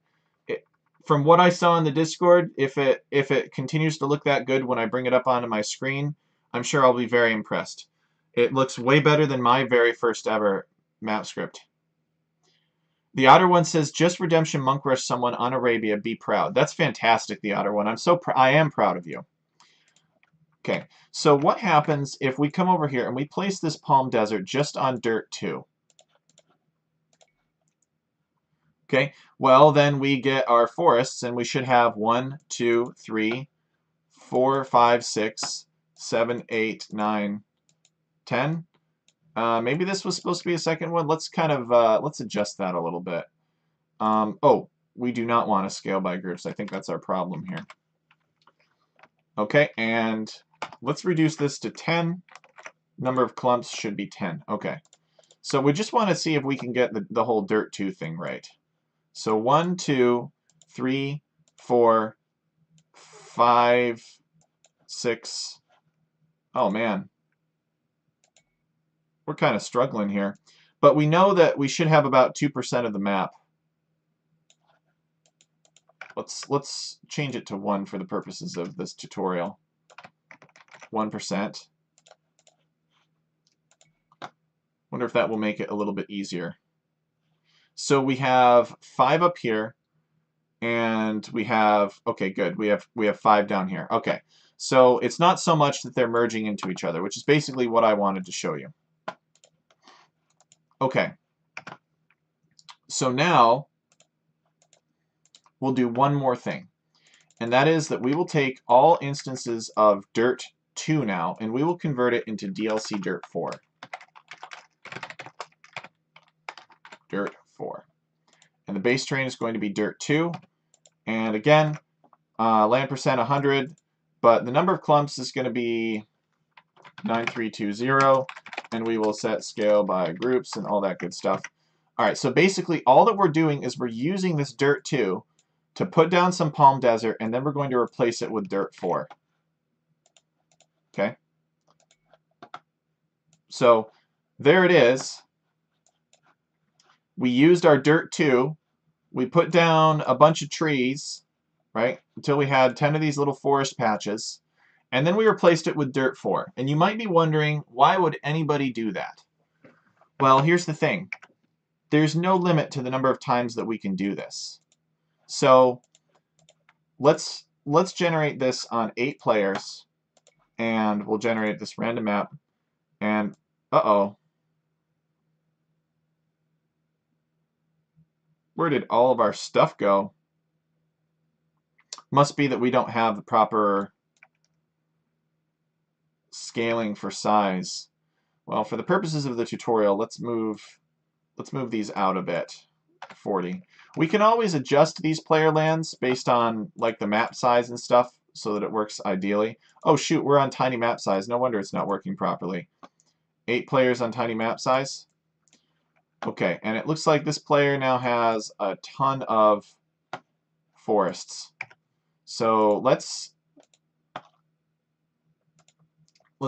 from what I saw in the Discord, if it continues to look that good when I bring it up onto my screen, I'm sure I'll be very impressed. It looks way better than my very first ever map script. The Otter one says, just Redemption Monk Rush someone on Arabia, be proud. That's fantastic, the Otter one. I am proud of you. Okay, so what happens if we come over here and we place this Palm Desert just on dirt 2? Okay, well then we get our forests and we should have 1, 2, 3, 4, 5, 6, 7, 8, 9, 10. Maybe this was supposed to be a second one. Let's kind of let's adjust that a little bit. Oh, we do not want to scale by groups. I think that's our problem here. Okay, and let's reduce this to 10. Number of clumps should be 10. Okay, so we just want to see if we can get the whole dirt 2 thing right. So 1, 2, 3, 4, 5, 6. Oh man, we're kind of struggling here. But we know that we should have about 2% of the map. Let's change it to 1 for the purposes of this tutorial. 1%. Wonder if that will make it a little bit easier. So we have 5 up here, and we have, okay, good. We have 5 down here. Okay, so it's not so much that they're merging into each other, which is basically what I wanted to show you. Okay, so now we'll do one more thing, and that is that we will take all instances of dirt 2 now, and we will convert it into DLC dirt 4. Dirt 4. And the base terrain is going to be dirt 2. And again, land percent 100, but the number of clumps is going to be 9320, and we will set scale by groups and all that good stuff. All right, so basically all that we're doing is we're using this dirt 2 to put down some Palm Desert, and then we're going to replace it with dirt 4. Okay? So there it is. We used our dirt 2. We put down a bunch of trees, right, until we had 10 of these little forest patches. And then we replaced it with dirt 4. And you might be wondering, why would anybody do that? Well, here's the thing. There's no limit to the number of times that we can do this. So let's generate this on 8 players, and we'll generate this random map. And uh-oh. Where did all of our stuff go? Must be that we don't have the proper scaling for size. Well, for the purposes of the tutorial, let's move these out a bit. 40. We can always adjust these player lands based on like the map size and stuff so that it works ideally. Oh shoot, we're on tiny map size. No wonder it's not working properly. 8 players on tiny map size. Okay, and it looks like this player now has a ton of forests. So let's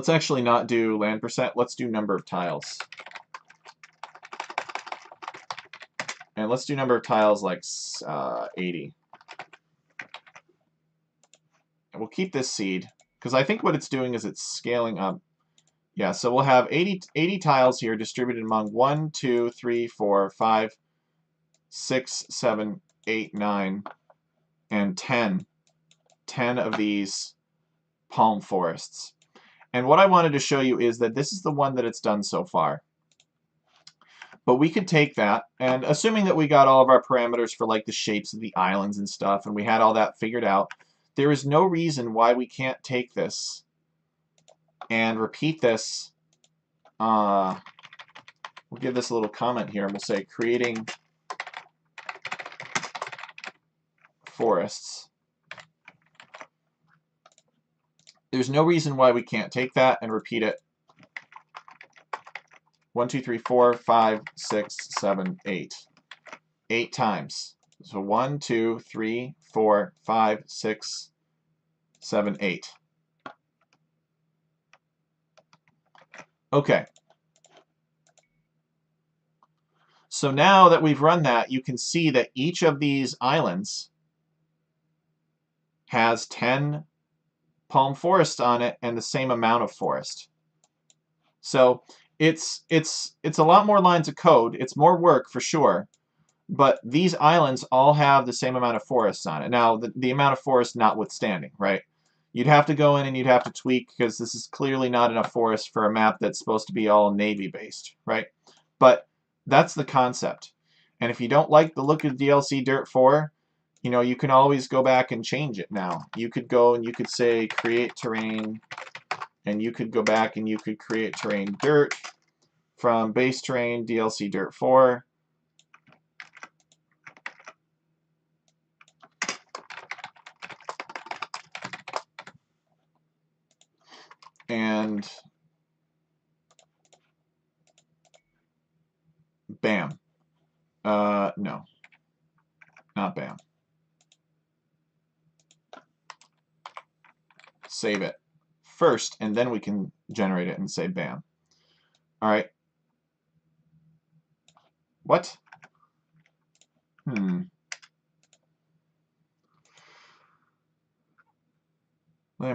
actually not do land percent. Let's do number of tiles. And let's do number of tiles like 80. And we'll keep this seed, because I think what it's doing is it's scaling up. Yeah, so we'll have 80 tiles here distributed among 1, 2, 3, 4, 5, 6, 7, 8, 9, and 10. 10 of these palm forests. And what I wanted to show you is that this is the one that it's done so far. But we could take that, and assuming that we got all of our parameters for like the shapes of the islands and stuff, and we had all that figured out, there is no reason why we can't take this and repeat this. We'll give this a little comment here, and we'll say creating forests. There's no reason why we can't take that and repeat it 1, 2, 3, 4, 5, 6, 7, 8. 8 times. So 1, 2, 3, 4, 5, 6, 7, 8. Okay. So now that we've run that, you can see that each of these islands has 10 palm forest on it and the same amount of forest. So it's a lot more lines of code. It's more work for sure, but these islands all have the same amount of forests on it. Now, the amount of forest notwithstanding, right? You'd have to go in and you'd have to tweak, because this is clearly not enough forest for a map that's supposed to be all Navy-based, right? But that's the concept. And if you don't like the look of DLC Dirt 4, you know, you can always go back and change it now. You could go and you could say create terrain, and you could go back and you could create terrain dirt from base terrain DLC Dirt 4. And bam. No. Not bam. Save it first, and then we can generate it and say bam. All right. What? Land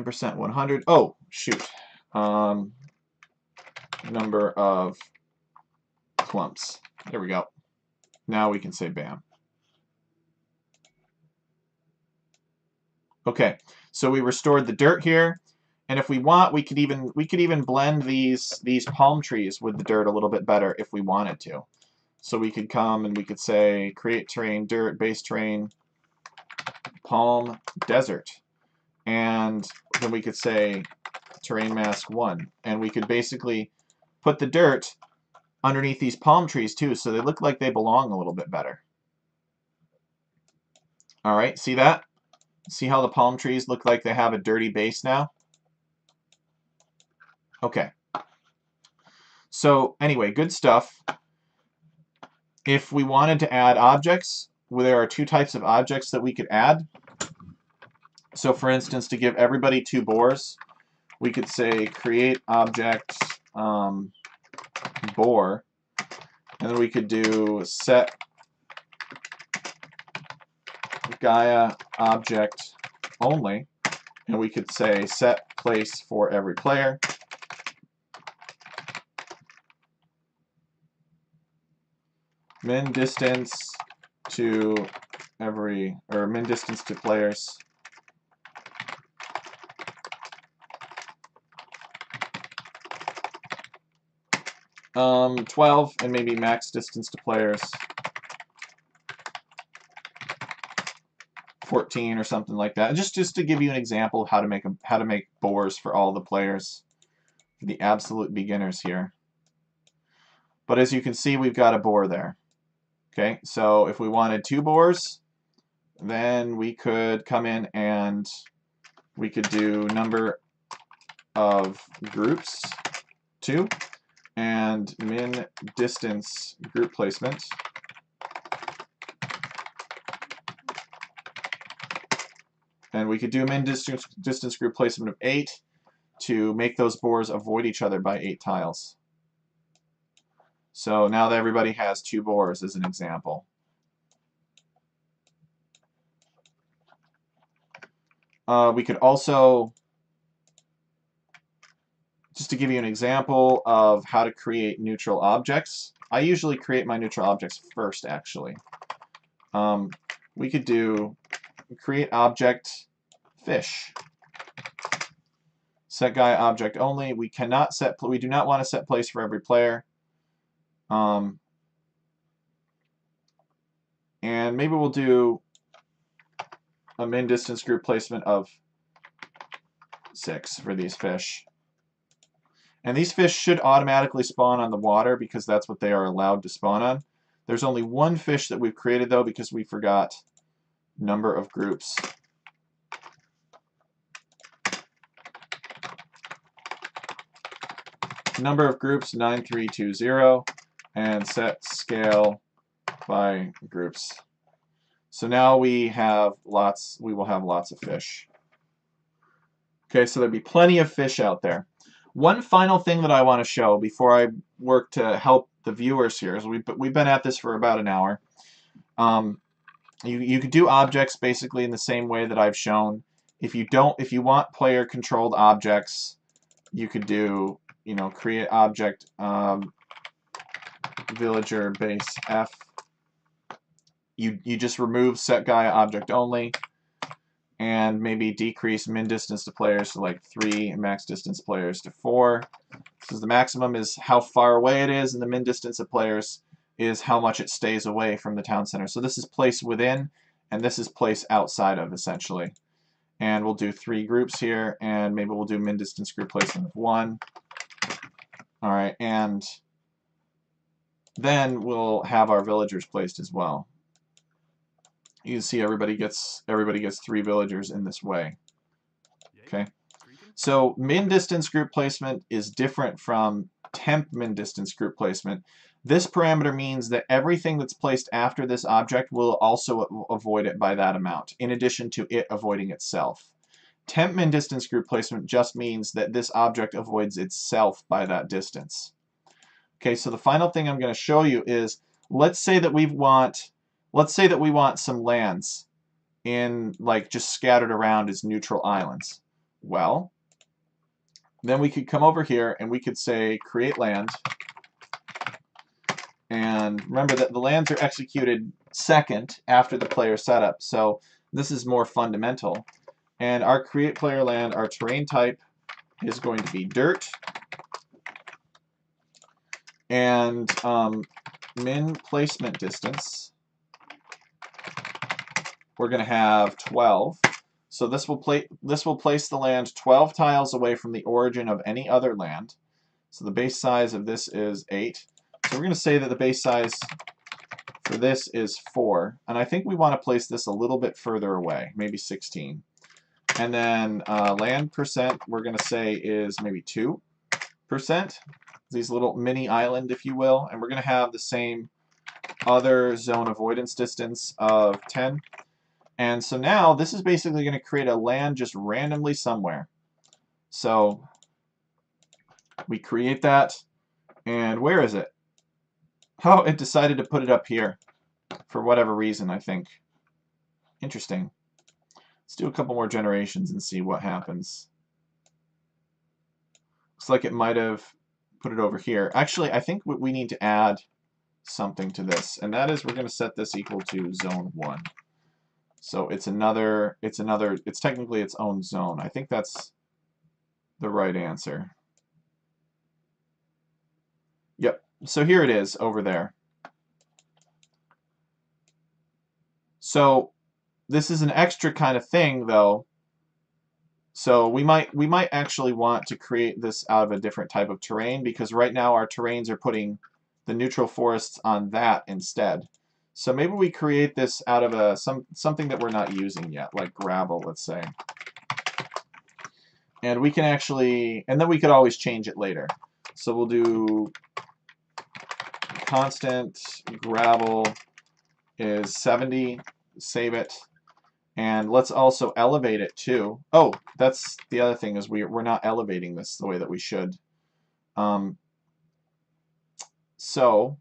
percent 100. Oh, shoot. Number of clumps. There we go. Now we can say bam. Okay, so we restored the dirt here, and if we want, we could even blend these palm trees with the dirt a little bit better if we wanted to. So we could come and we could say create terrain dirt base terrain palm desert, and then we could say terrain mask 1, and we could basically put the dirt underneath these palm trees too, so they look like they belong a little bit better. All right, see that? See how the palm trees look like they have a dirty base now? Okay. So anyway, good stuff. If we wanted to add objects, well, there are 2 types of objects that we could add. So for instance, to give everybody 2 boars, we could say create object boar, and then we could do set Gaia object only, and we could say set place for every player. Min distance to every, or min distance to players. Um, 12, and maybe max distance to players 14 or something like that. Just to give you an example of how to make boars for all the players, for the absolute beginners here. But as you can see, we've got a boar there. Okay, so if we wanted 2 boars, then we could come in and we could do number of groups 2 and min distance group placement. And we could do min distance group placement of 8 to make those boars avoid each other by 8 tiles. So now that everybody has 2 boars as an example. We could also, just to give you an example of how to create neutral objects, I usually create my neutral objects first, actually. We could do create object fish. Set guy object only. We do not want to set place for every player. And maybe we'll do a min distance group placement of 6 for these fish. And these fish should automatically spawn on the water because that's what they are allowed to spawn on. There's only 1 fish that we've created though because we forgot number of groups. Number of groups 9320 and set scale by groups. So now we will have lots of fish. Okay, so there'll be plenty of fish out there. One final thing that I want to show before I work to help the viewers here is we've been at this for about an hour. You could do objects basically in the same way that I've shown. If you want player controlled objects, you could do, create object villager base F. You just remove set guy object only and maybe decrease min distance to players to like 3 and max distance players to 4. Because the maximum is how far away it is and the min distance of players is how much it stays away from the town center. So this is place within and this is place outside of, essentially. And we'll do 3 groups here and maybe we'll do min distance group placement of 1. Alright, and then we'll have our villagers placed as well. You can see everybody gets 3 villagers in this way. Okay, so min distance group placement is different from temp min distance group placement. This parameter means that everything that's placed after this object will also avoid it by that amount, in addition to it avoiding itself. Temp min distance group placement just means that this object avoids itself by that distance. Okay, so the final thing I'm going to show you is, let's say that we want some lands in, like, just scattered around as neutral islands. Well, then we could come over here and we could say create land. And remember that the lands are executed second after the player setup, so this is more fundamental. And our create player land, our terrain type is going to be dirt. And min placement distance, we're going to have 12. So this will place the land 12 tiles away from the origin of any other land. So the base size of this is 8. So we're going to say that the base size for this is 4. And I think we want to place this a little bit further away, maybe 16. And then land percent, we're going to say is maybe 2%. These little mini island, if you will. And we're going to have the same other zone avoidance distance of 10. And so now this is basically going to create a land just randomly somewhere. So we create that. And where is it? Oh, it decided to put it up here for whatever reason, I think. Interesting. Let's do a couple more generations and see what happens. Looks like it might have put it over here. Actually, I think we need to add something to this, and that is we're going to set this equal to zone 1. So it's technically its own zone. I think that's the right answer. Yep. So here it is over there. So this is an extra kind of thing, though. So we might actually want to create this out of a different type of terrain, because right now our terrains are putting the neutral forests on that instead. So maybe we create this out of something that we're not using yet, like gravel, let's say. And we can actually, and then we could always change it later. So we'll do constant gravel is 70, save it. And let's also elevate it too. Oh, that's the other thing, is we're not elevating this the way that we should. So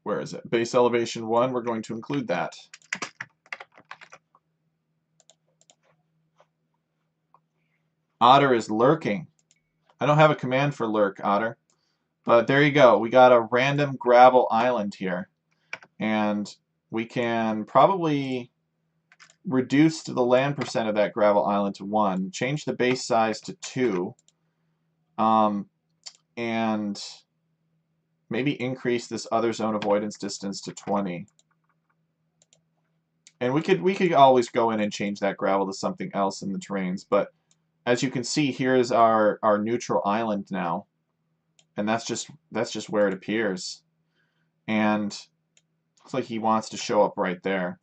where is it? Base elevation 1, we're going to include that. Otter is lurking. I don't have a command for lurk, Otter. But there you go. We got a random gravel island here. And we can probably reduce the land percent of that gravel island to 1, change the base size to 2, and maybe increase this other zone avoidance distance to 20. And we could always go in and change that gravel to something else in the terrains, but as you can see, here's our neutral island now. And that's just where it appears. And looks like he wants to show up right there.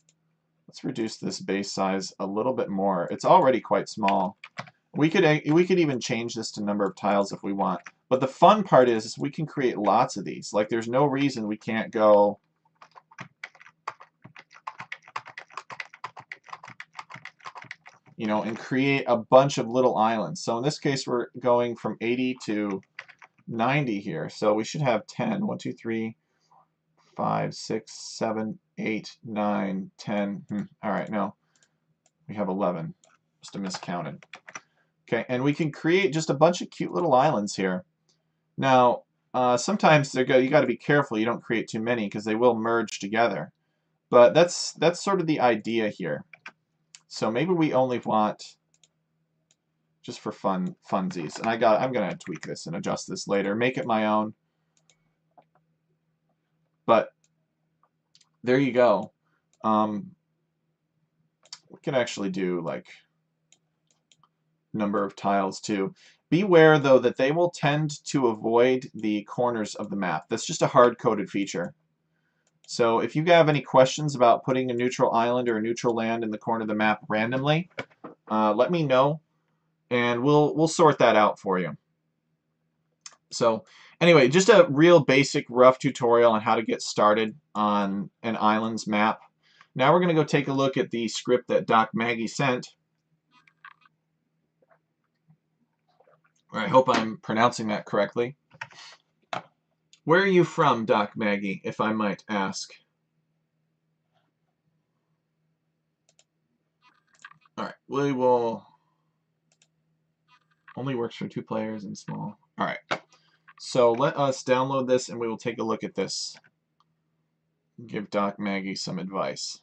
Let's reduce this base size a little bit more. It's already quite small. We could even change this to number of tiles if we want. But the fun part is we can create lots of these. Like, there's no reason we can't go and create a bunch of little islands. So in this case, we're going from 80 to 90 here. So we should have 10. 1, 2, 3, 5, 6, 7, 8, 9, 10. All right, no. We have 11. Must have miscounted. Okay, and we can create just a bunch of cute little islands here. Now, sometimes you got to be careful you don't create too many because they will merge together. But that's sort of the idea here. So maybe we only want, just for funsies, and I'm gonna tweak this and adjust this later, make it my own. But there you go. We can actually do like number of tiles too. Beware though that they will tend to avoid the corners of the map. That's just a hard-coded feature. So if you have any questions about putting a neutral island or a neutral land in the corner of the map randomly, let me know, and we'll sort that out for you. So anyway, just a real basic rough tutorial on how to get started on an islands map. Now we're going to go take a look at the script that Doc Maggie sent. I hope I'm pronouncing that correctly. Where are you from, Doc Maggie, if I might ask? All right, we will. Only works for 2 players and small. All right, so let us download this and we will take a look at this. Give Doc Maggie some advice.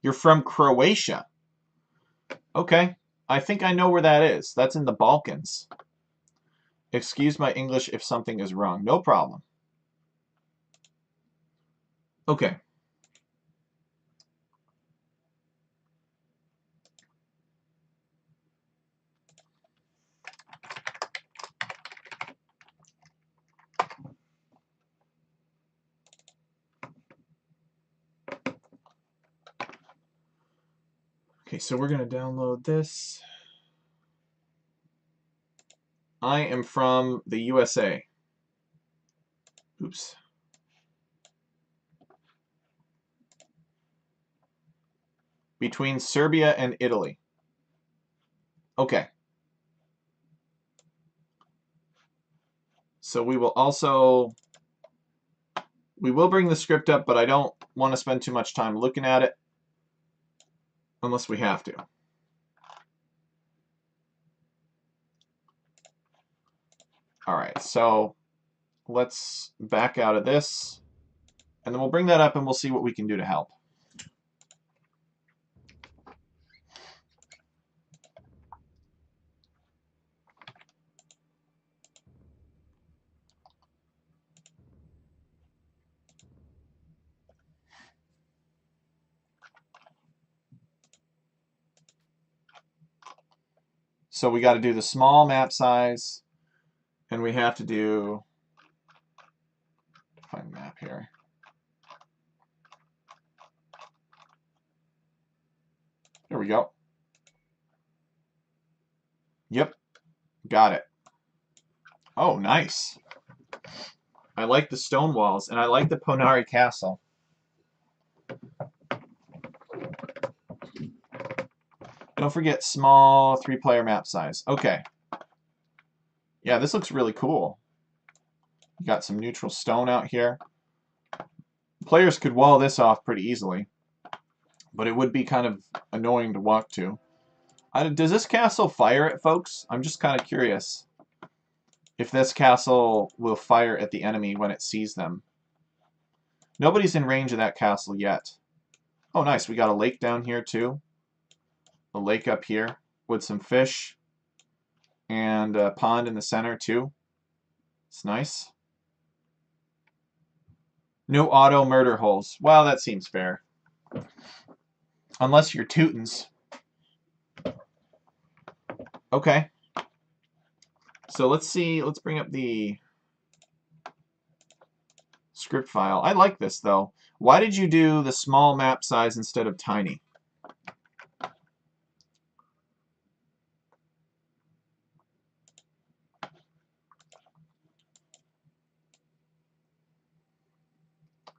You're from Croatia. Okay, I think I know where that is. That's in the Balkans. Excuse my English if something is wrong. No problem. Okay. Okay, so we're going to download this. I am from the USA. Oops. Between Serbia and Italy. Okay. So we will bring the script up, but I don't want to spend too much time looking at it unless we have to. All right, so let's back out of this, and then we'll bring that up and we'll see what we can do to help. So we got to do the small map size, and we have to do, find map here. There we go. Yep, got it. Oh, nice. I like the stone walls, and I like the Ponari Castle. Don't forget small 3-player map size. Okay. Yeah, this looks really cool. You got some neutral stone out here. Players could wall this off pretty easily, but it would be kind of annoying to walk to. Does this castle fire at folks? I'm just kind of curious if this castle will fire at the enemy when it sees them. Nobody's in range of that castle yet. Oh, nice. We got a lake down here, too. A lake up here with some fish. And a pond in the center, too. It's nice. No auto murder holes. Well, that seems fair. Unless you're Teutons. Okay. So let's see. Let's bring up the script file. I like this, though. Why did you do the small map size instead of tiny?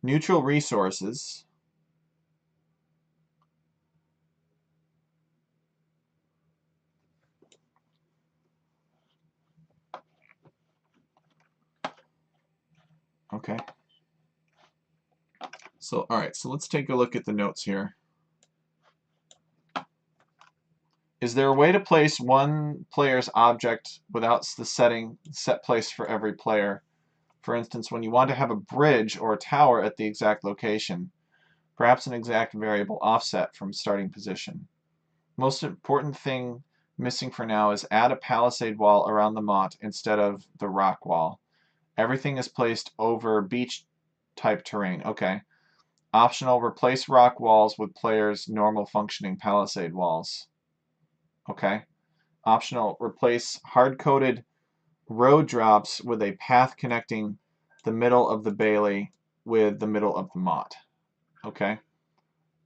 Neutral resources. Okay. So, all right, so let's take a look at the notes here. Is there a way to place one player's object without the set place for every player? For instance, when you want to have a bridge or a tower at the exact location, perhaps an exact variable offset from starting position. Most important thing missing for now is add a palisade wall around the motte instead of the rock wall. Everything is placed over beach type terrain. Okay. Optional, replace rock walls with players' normal functioning palisade walls. Okay. Optional, replace hard-coded road drops with a path connecting the middle of the bailey with the middle of the motte. Okay.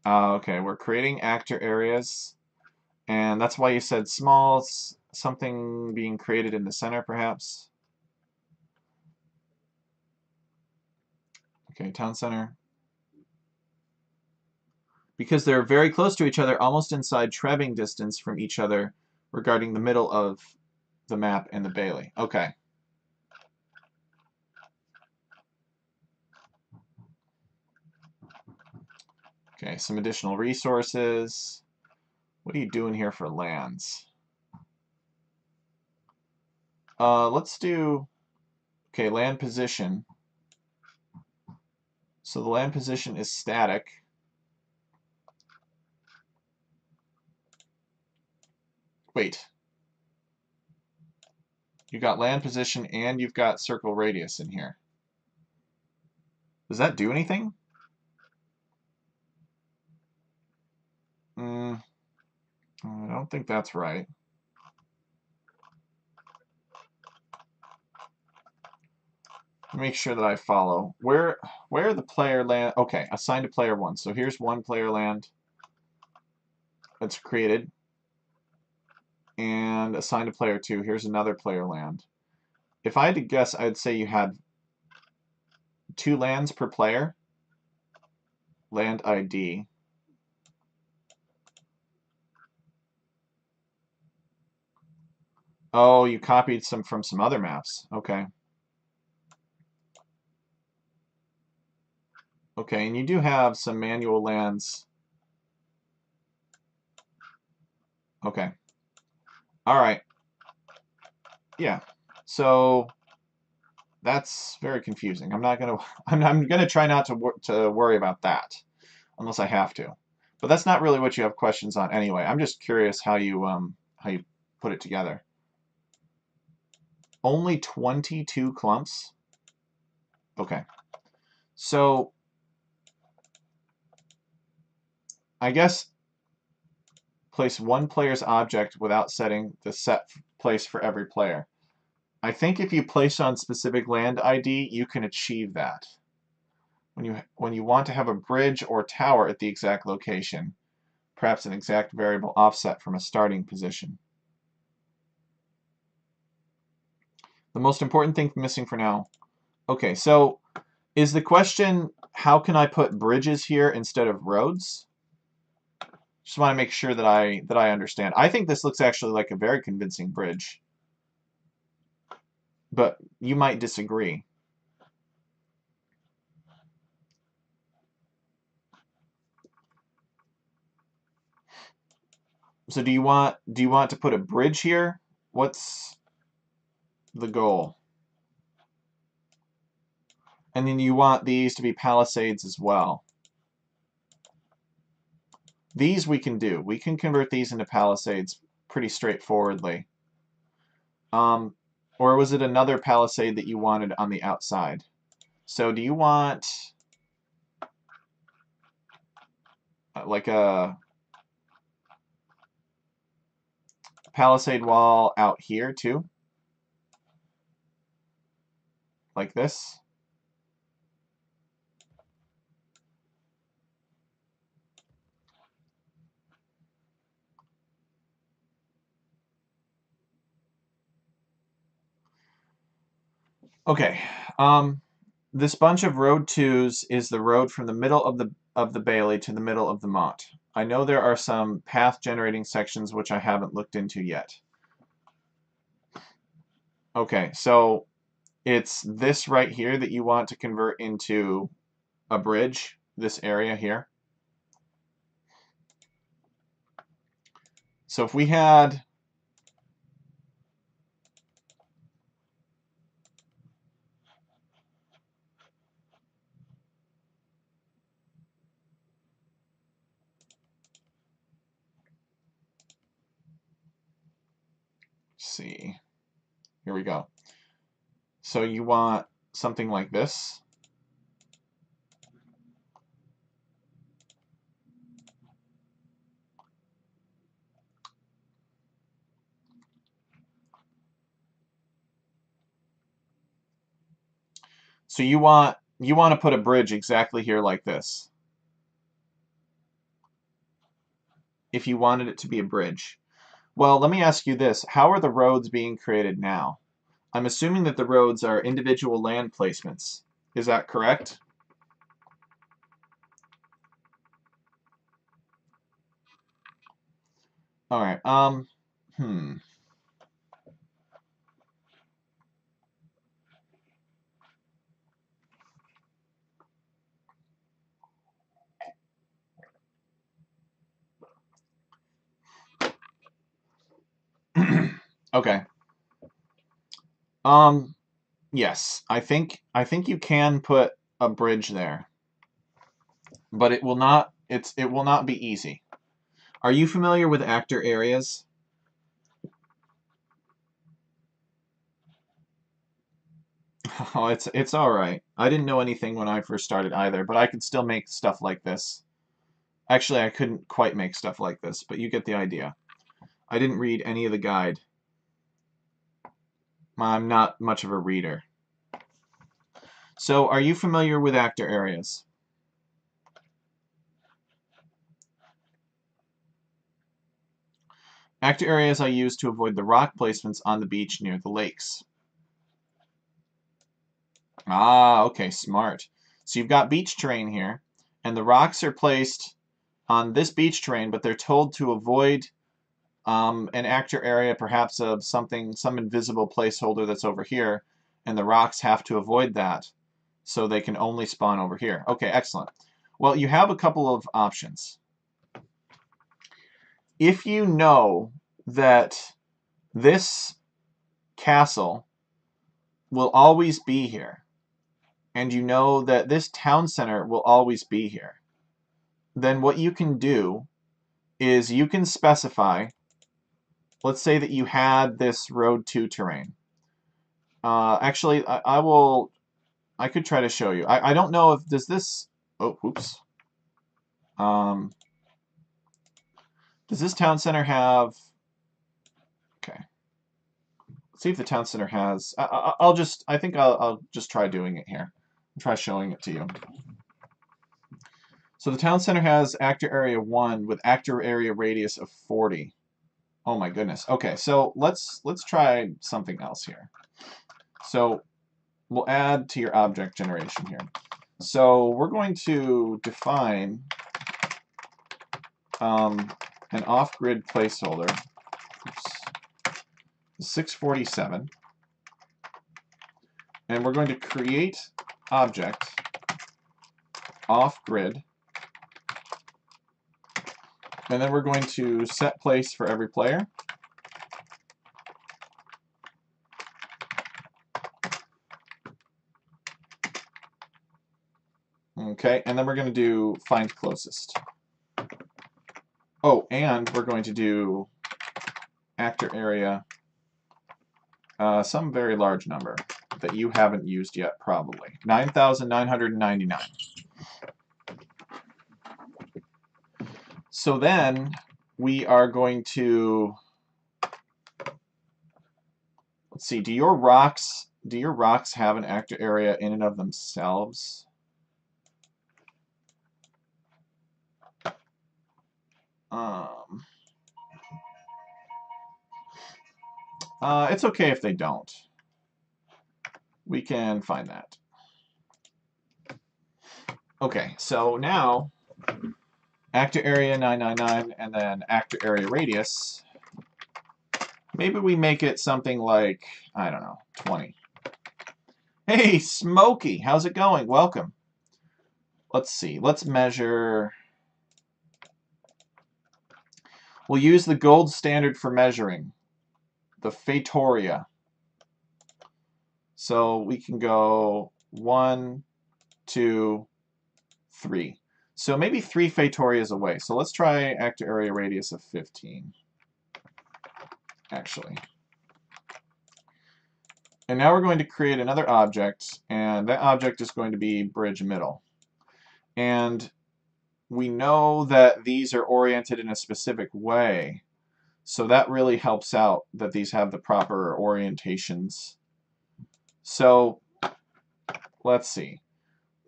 Okay, we're creating actor areas, and that's why you said small, something being created in the center, perhaps. Okay, town center. Because they're very close to each other, almost inside trebbing distance from each other regarding the middle of the map and the bailey. Okay. Okay, some additional resources. What are you doing here for lands? Let's do, okay, land position. So the land position is static. Wait. You got land position and you've got circle radius in here. Does that do anything? I don't think that's right. Make sure that I follow. Where are the player land? Okay, assigned to player 1. So here's one player land that's created. And assigned to player 2. Here's another player land. If I had to guess, I'd say you had 2 lands per player. Land ID. Oh, you copied some from some other maps. Okay. Okay, and you do have some manual lands. Okay. All right. Yeah. So that's very confusing. I'm not gonna. I'm gonna try not to worry about that, unless I have to. But that's not really what you have questions on anyway. I'm just curious how you put it together. Only 22 clumps. Okay. So I guess place one player's object without setting the set place for every player. I think if you place on specific land ID, you can achieve that. When you want to have a bridge or tower at the exact location, perhaps an exact variable offset from a starting position. The most important thing missing for now. Okay, so is the question, how can I put bridges here instead of roads? Just want to make sure that I understand. I think this looks actually like a very convincing bridge, but you might disagree. So do you want to put a bridge here? What's the goal? And then you want these to be palisades as well. These we can do. We can convert these into palisades pretty straightforwardly. Or was it another palisade that you wanted on the outside? So do you want like a palisade wall out here too? Like this? Okay. This bunch of road 2s is the road from the middle of the Bailey to the middle of the Mont. I know there are some path generating sections which I haven't looked into yet. Okay, so it's this right here that you want to convert into a bridge, this area here. So if we had see, here we go. So you want something like this. So you want to put a bridge exactly here like this. If you wanted it to be a bridge. Well, let me ask you this. How are the roads being created now? I'm assuming that the roads are individual land placements. Is that correct? All right. Okay. Yes, I think you can put a bridge there, but it will not be easy. Are you familiar with actor areas? Oh, it's all right. I didn't know anything when I first started either, but I could still make stuff like this. Actually, I couldn't quite make stuff like this, but you get the idea. I didn't read any of the guide. I'm not much of a reader. So, are you familiar with actor areas? Actor areas I use to avoid the rock placements on the beach near the lakes. Ah, okay, smart. So you've got beach terrain here, and the rocks are placed on this beach terrain, but they're told to avoid an actor area, perhaps of some invisible placeholder that's over here, and the rocks have to avoid that, so they can only spawn over here. Okay, excellent. Well, you have a couple of options. If you know that this castle will always be here, and you know that this town center will always be here, then what you can do is you can specify, let's say that you had this road 2 terrain. Actually, I could try to show you. I don't know if, oh, oops. Does this town center have... Okay. Let's see if the town center has... I think I'll just try doing it here. I'll try showing it to you. So the town center has actor area 1 with actor area radius of 40. Oh my goodness. Okay, so let's try something else here. So we'll add to your object generation here. So we're going to define an off-grid placeholder. Oops, 647. And we're going to create object off-grid. And then we're going to set place for every player. Okay, and then we're going to do find closest. Oh, and we're going to do actor area, some very large number that you haven't used yet, probably. 9,999. So then we are going to, let's see, do your rocks have an actor area in and of themselves? It's okay if they don't. We can find that. Okay, so now actor area 999 and then actor area radius. Maybe we make it something like, I don't know, 20. Hey, Smokey, how's it going? Welcome. Let's see, let's measure. We'll use the gold standard for measuring, the Fatoria. So we can go 1, 2, 3. So maybe 3 Fatorias away. So let's try actor area radius of 15. Actually. And now we're going to create another object, and that object is going to be bridge middle. And we know that these are oriented in a specific way, so that really helps out that these have the proper orientations. So let's see.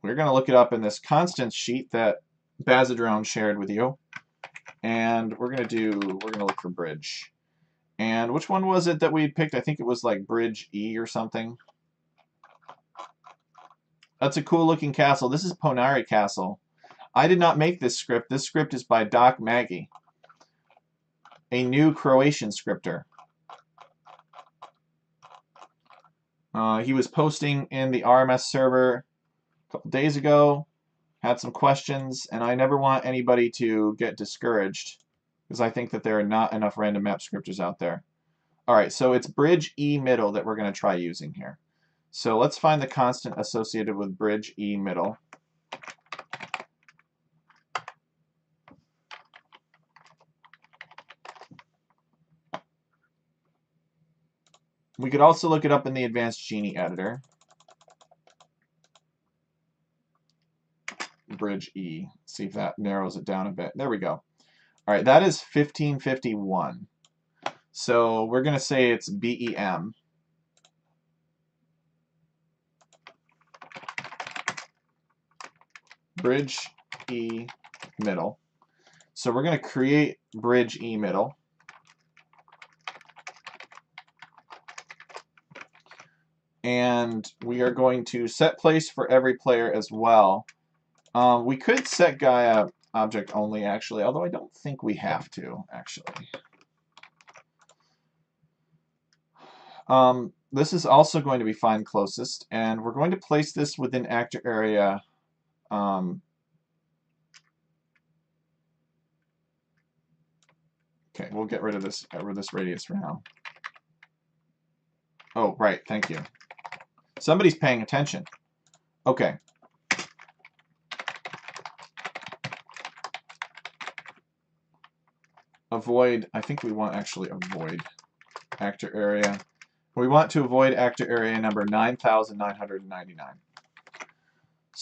We're going to look it up in this constants sheet that Bazadrone shared with you, and we're going to look for bridge. And which one was it that we picked? I think it was like bridge E or something. That's a cool looking castle. This is Ponari Castle. I did not make this script. This script is by Doc Maggie, a new Croatian scripter. He was posting in the RMS server a couple days ago, had some questions, and I never want anybody to get discouraged because I think that there are not enough random map scripters out there. Alright, so it's bridge E middle that we're going to try using here. So let's find the constant associated with bridge E middle. We could also look it up in the Advanced Genie editor. Bridge E. See if that narrows it down a bit. There we go. Alright, that is 1551. So we're going to say it's BEM. Bridge E middle. So we're going to create bridge E middle. And we are going to set place for every player as well. We could set Gaia object only, actually, although I don't think we have to, actually. This is also going to be find closest, and we're going to place this within actor area. Okay, we'll get rid of this radius for now. Oh, right, thank you. Somebody's paying attention. Okay. Avoid, I think we want actually avoid actor area. We want to avoid actor area number 9,999.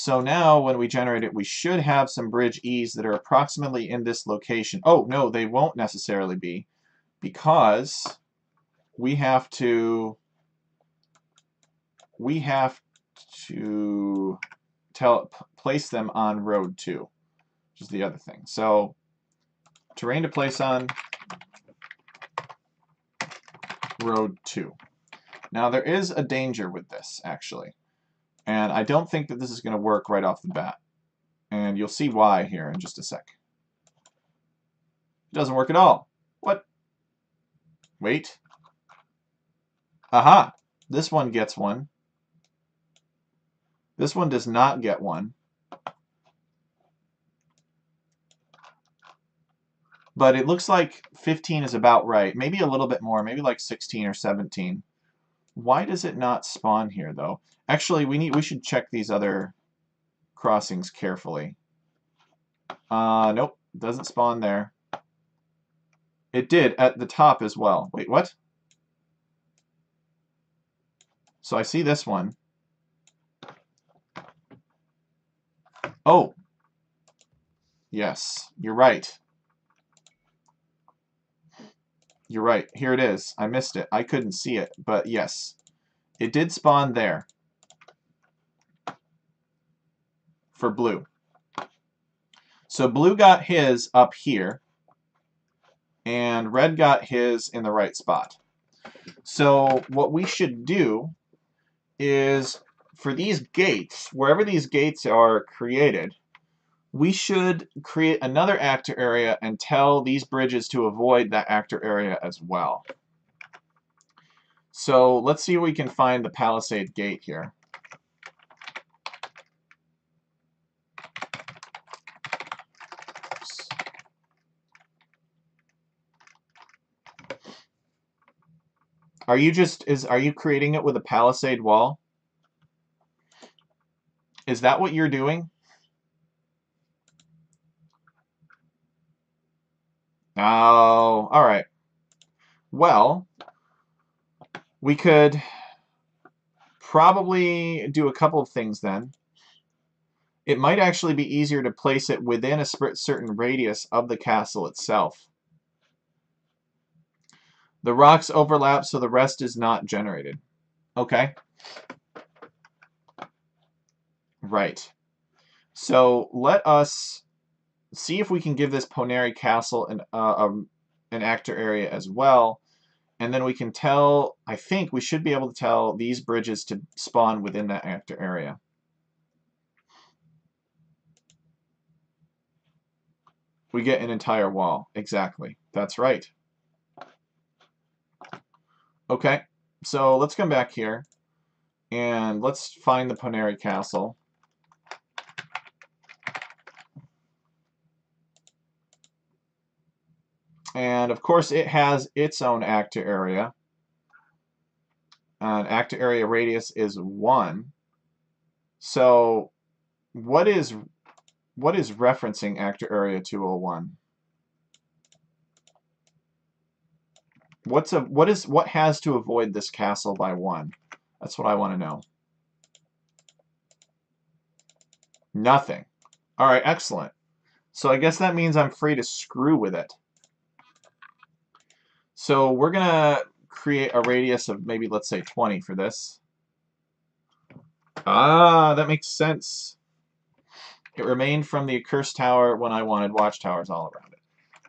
So now when we generate it, we should have some bridge E's that are approximately in this location. Oh, no, they won't necessarily be, because we have to place them on road 2, which is the other thing. So terrain to place on road 2. Now there is a danger with this, actually. And I don't think that this is going to work right off the bat. And you'll see why here in just a sec. It doesn't work at all. What? Wait. Aha! This one gets one. This one does not get one. But it looks like 15 is about right. Maybe a little bit more. Maybe like 16 or 17. Why does it not spawn here, though? Actually, we should check these other crossings carefully. Nope. Doesn't spawn there. It did at the top as well. Wait, what? So I see this one. Oh. Yes, you're right. You're right. Here it is. I missed it. I couldn't see it, but yes. It did spawn there. For blue. So blue got his up here, and red got his in the right spot. So what we should do is, for these gates, wherever these gates are created, we should create another actor area and tell these bridges to avoid that actor area as well. So let's see if we can find the palisade gate here. Are you creating it with a palisade wall? Is that what you're doing? Oh, all right. Well, we could probably do a couple of things then. It might actually be easier to place it within a certain radius of the castle itself. The rocks overlap, so the rest is not generated. Okay. Right. So let us see if we can give this Poneri Castle an actor area as well. And then we can tell, I think we should be able to tell these bridges to spawn within that actor area. We get an entire wall. Exactly. That's right. Okay, so let's come back here and let's find the Poneri Castle. And of course it has its own actor area. And actor area radius is 1. So what is referencing actor area 201? What has to avoid this castle by 1? That's what I want to know. Nothing. All right, excellent. So I guess that means I'm free to screw with it. So we're going to create a radius of maybe, let's say, 20 for this. Ah, that makes sense. It remained from the accursed tower when I wanted watchtowers all around it.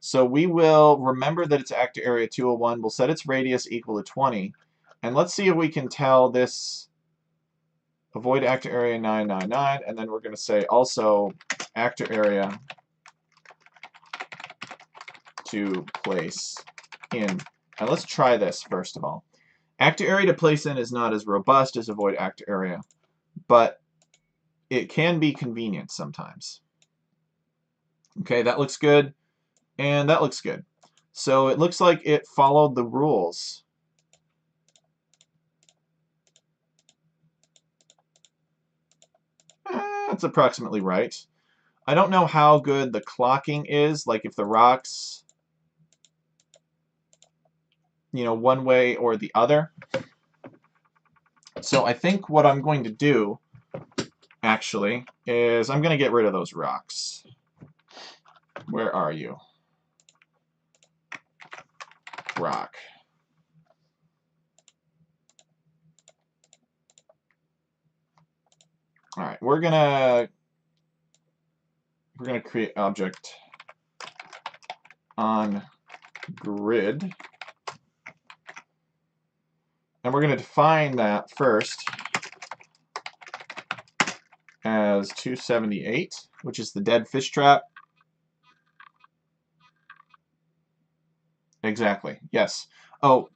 So we will remember that it's actor area 201. We'll set its radius equal to 20. And let's see if we can tell this avoid actor area 999. And then we're going to say also actor area to place in. And let's try this first of all. Actor area to place in is not as robust as avoid actor area, but it can be convenient sometimes. Okay, that looks good, and that looks good. So it looks like it followed the rules. That's approximately right. I don't know how good the clocking is, like if the rocks, one way or the other. So I think what I'm going to do actually, is I'm going to get rid of those rocks. Where are you? Rock. All right, we're gonna create object on grid, and we're going to define that first as 278, which is the dead fish trap. Exactly. Yes. Oh,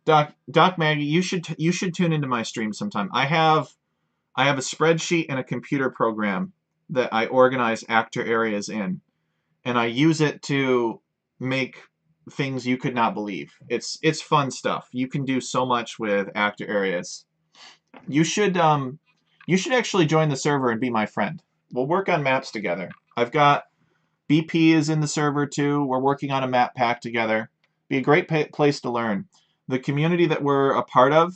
Doc Maggie, you should tune into my stream sometime. I have a spreadsheet and a computer program that I organize actor areas in, and I use it to make things you could not believe. It's fun stuff. You can do so much with actor areas. You should actually join the server and be my friend. We'll work on maps together. I've got BP is in the server too. We're working on a map pack together. Be a great place to learn. The community that we're a part of,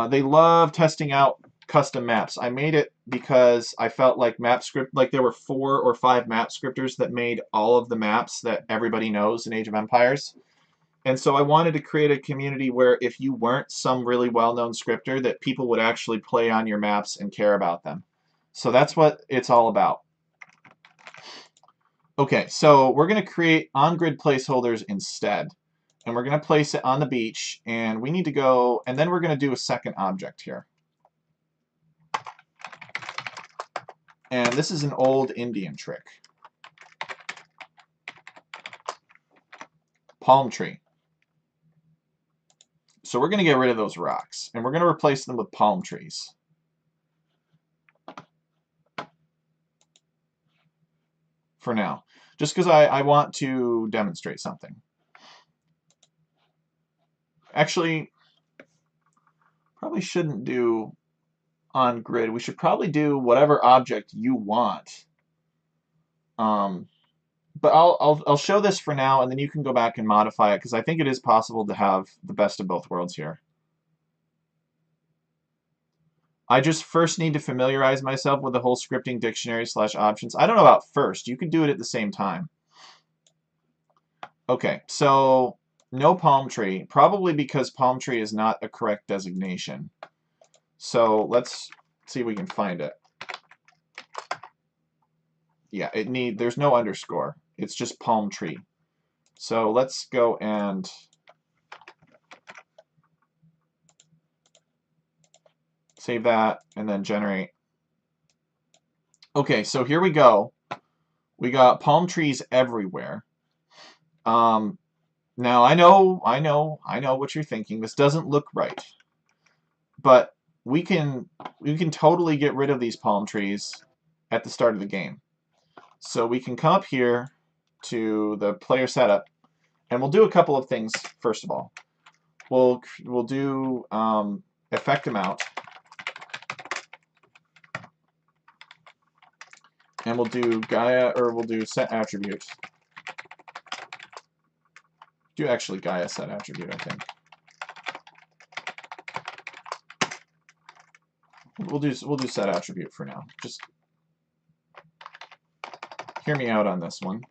they love testing out custom maps. I made it because I felt like there were 4 or 5 map scripters that made all of the maps that everybody knows in Age of Empires. And so I wanted to create a community where if you weren't some really well-known scripter, that people would actually play on your maps and care about them. So that's what it's all about. Okay, so we're going to create on-grid placeholders instead. And we're going to place it on the beach, and we need to go, and then we're going to do a second object here. And this is an old Indian trick. Palm tree. So we're going to get rid of those rocks, and we're going to replace them with palm trees. For now. Just because I want to demonstrate something. Actually, probably shouldn't do on grid. We should probably do whatever object you want. But I'll show this for now, and then you can go back and modify it, because I think it is possible to have the best of both worlds here. I just first need to familiarize myself with the whole scripting dictionary / options. I don't know about first. You could do it at the same time. Okay, so no palm tree, probably because palm tree is not a correct designation. So let's see if we can find it. Yeah, there's no underscore. It's just palm tree. So let's go and save that and then generate. Okay, so here we go. We got palm trees everywhere. Now I know what you're thinking. This doesn't look right. But we can totally get rid of these palm trees at the start of the game. So we can come up here to the player setup, and we'll do a couple of things first of all. We'll do effect amount, and we'll do set attribute. Do actually Gaia set attribute, I think. We'll do set attribute for now. Just hear me out on this one.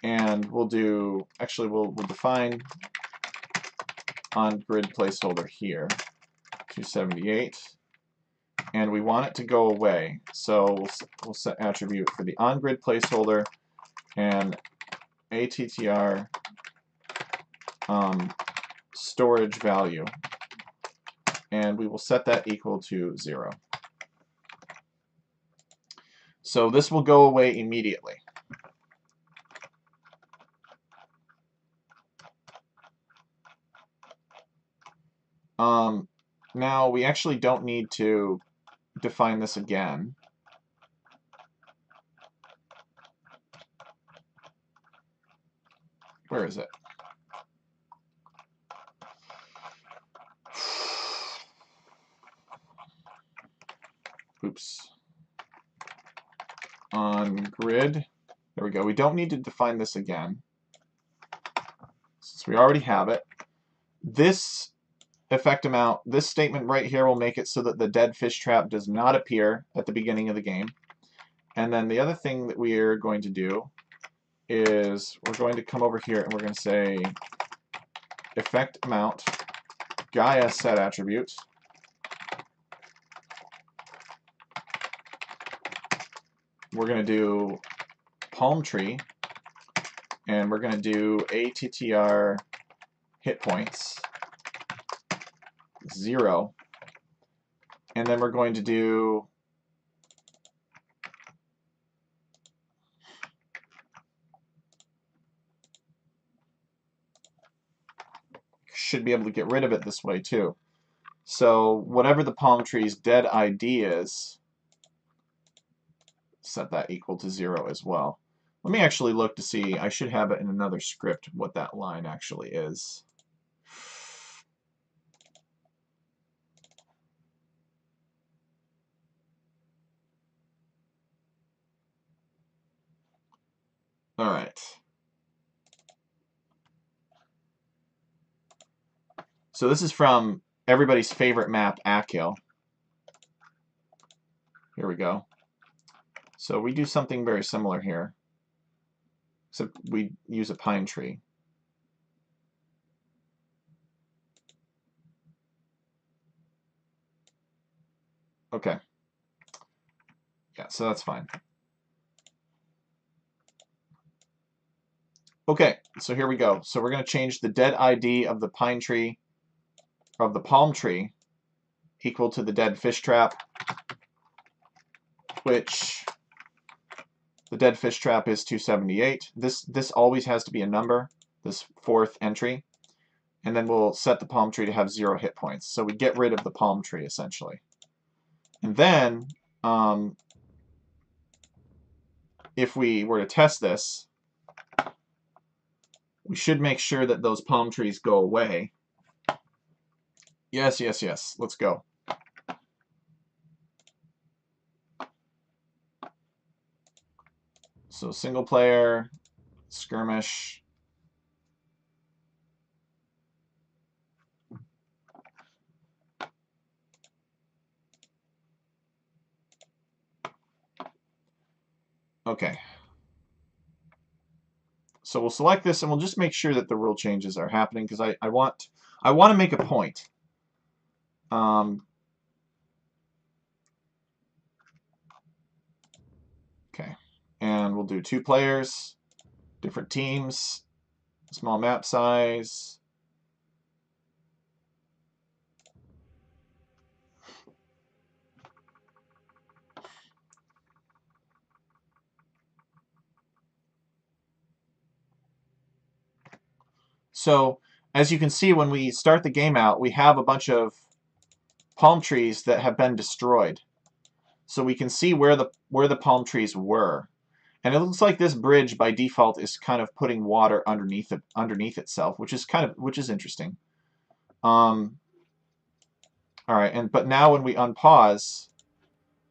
And we'll define on grid placeholder here, 278, and we want it to go away. So we'll set attribute for the on grid placeholder and attr storage value, and we will set that equal to 0. So this will go away immediately. Now we actually don't need to define this again. Where is it? Oops. On grid. There we go. We don't need to define this again, since we already have it. This effect amount, this statement right here will make it so that the dead fish trap does not appear at the beginning of the game. And then the other thing that we're going to do is we're going to come over here and we're going to say effect amount Gaia set attribute. We're going to do palm tree, and we're going to do ATTR hit points 0, and then we're going to do should be able to get rid of it this way too. So whatever the palm tree's dead ID is, set that equal to 0 as well. Let me actually look to see. I should have it in another script what that line actually is. All right. So this is from everybody's favorite map, Akil. Here we go. So we do something very similar here, except we use a pine tree. Okay. Yeah, so that's fine. Okay, so here we go. So we're going to change the dead ID of the pine tree, of the palm tree, equal to the dead fish trap, which the dead fish trap is 278. This always has to be a number, this fourth entry. And then we'll set the palm tree to have 0 hit points. So we get rid of the palm tree, essentially. And then, if we were to test this, we should make sure that those palm trees go away. Yes, yes, yes. Let's go. So single player, skirmish. Okay. So we'll select this and we'll just make sure that the rule changes are happening because I want to make a point. Okay. And we'll do 2 players, different teams, small map size. So as you can see, when we start the game out, we have a bunch of palm trees that have been destroyed. So we can see where the palm trees were. And it looks like this bridge by default is kind of putting water underneath itself, which is interesting. All right, but now when we unpause,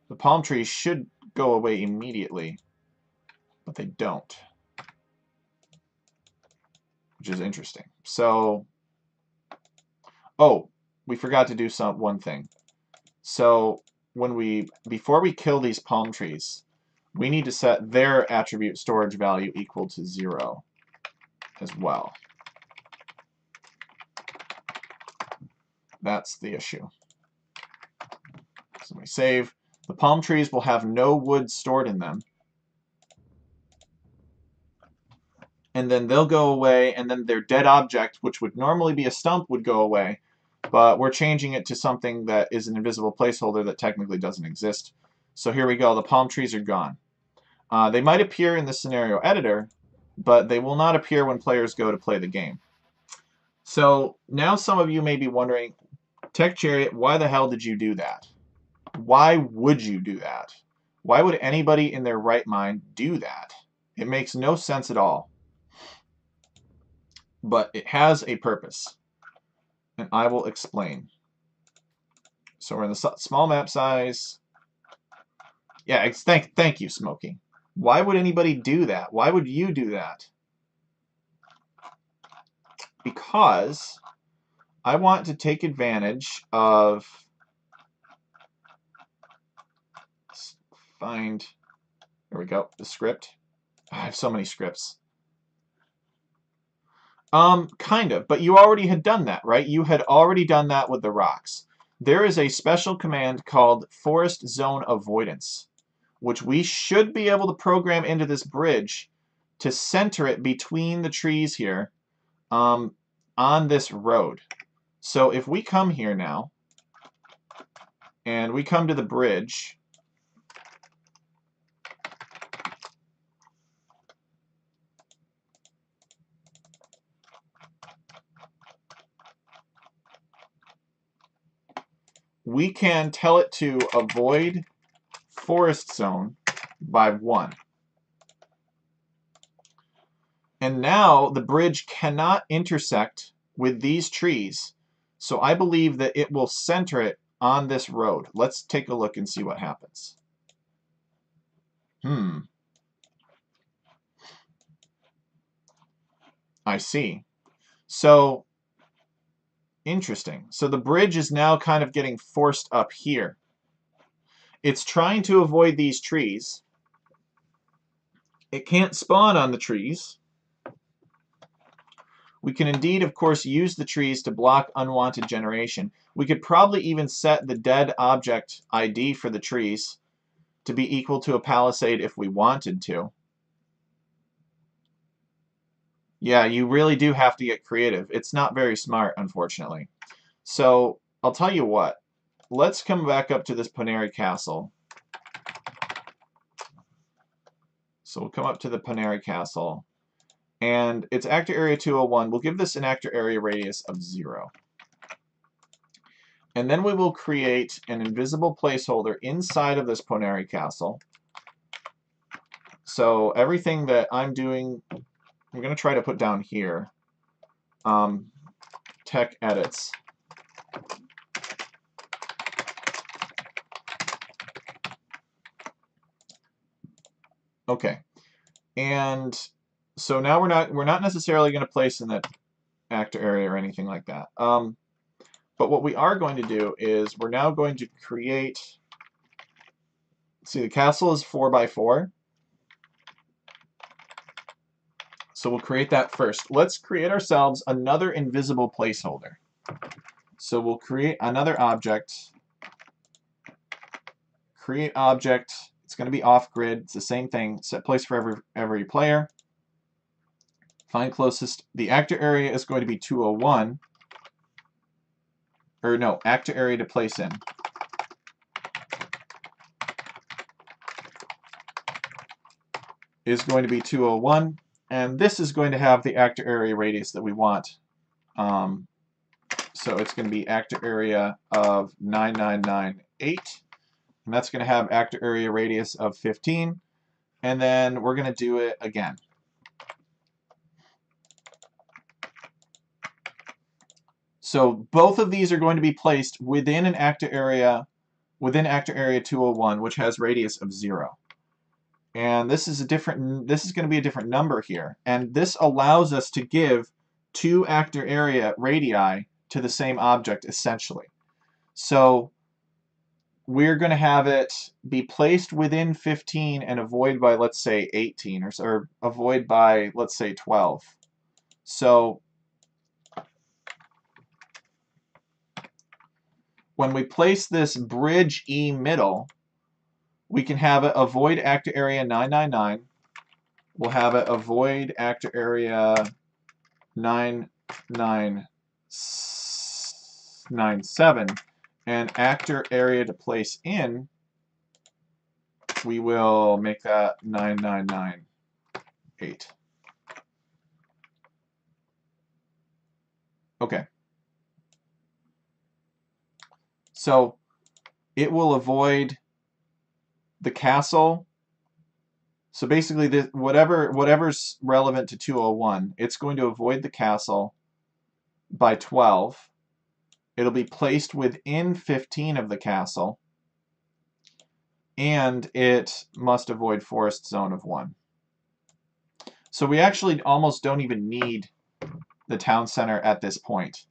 the palm trees should go away immediately, but they don't, which is interesting. So, oh, we forgot to do one thing. So before we kill these palm trees, we need to set their attribute storage value equal to 0 as well. That's the issue. So we save. The palm trees will have no wood stored in them. And then they'll go away, and then their dead object, which would normally be a stump, would go away. But we're changing it to something that is an invisible placeholder that technically doesn't exist. So here we go. The palm trees are gone. They might appear in the scenario editor, but they will not appear when players go to play the game. So now some of you may be wondering, Tech Chariot, why the hell did you do that? Why would you do that? Why would anybody in their right mind do that? It makes no sense at all. But it has a purpose, and I will explain. So we're in the small map size. Yeah, thank you, Smokey. Why would anybody do that? Why would you do that? Because I want to take advantage of find, there we go, the script. I have so many scripts. Kind of, but you already had done that, right? You had already done that with the rocks. There is a special command called forest zone avoidance, which we should be able to program into this bridge to center it between the trees here on this road. So if we come here now, and we come to the bridge, we can tell it to avoid forest zone by 1. And now the bridge cannot intersect with these trees. So I believe that it will center it on this road. Let's take a look and see what happens. I see. So, interesting. So the bridge is now kind of getting forced up here. It's trying to avoid these trees. It can't spawn on the trees. We can indeed, of course, use the trees to block unwanted generation. We could probably even set the dead object ID for the trees to be equal to a palisade if we wanted to. Yeah, you really do have to get creative. It's not very smart, unfortunately. So, I'll tell you what. Let's come back up to this Poneri Castle. So we'll come up to the Poneri Castle. And it's actor area 201. We'll give this an actor area radius of 0. And then we will create an invisible placeholder inside of this Poneri Castle. So everything that I'm doing, I'm going to try to put down here. Tech edits. Okay. And so now we're not necessarily going to place in that actor area or anything like that. But what we are going to do is we're now going to create, see, the castle is 4x4. So we'll create that first. Let's create ourselves another invisible placeholder. So we'll create another object. Create object. It's going to be off grid. It's the same thing. Set place for every player. Find closest. The actor area is going to be 201. Or no, actor area to place in. Is going to be 201. And this is going to have the actor area radius that we want. So it's going to be actor area of 9998. And that's going to have actor area radius of 15. And then we're going to do it again. So both of these are going to be placed within an actor area, within actor area 201, which has radius of 0. And this is going to be a different number here. And this allows us to give 2 actor area radii to the same object, essentially. So we're going to have it be placed within 15 and avoid by, let's say, 18, or avoid by, let's say, 12. So when we place this bridge E middle, we can have it avoid actor area 999. We'll have it avoid actor area 997. And actor area to place in, we will make that 9998. Okay. So it will avoid the castle. So basically, whatever's relevant to 201, it's going to avoid the castle by 12. It'll be placed within 15 of the castle, and it must avoid forest zone of 1. So we actually almost don't even need the town center at this point.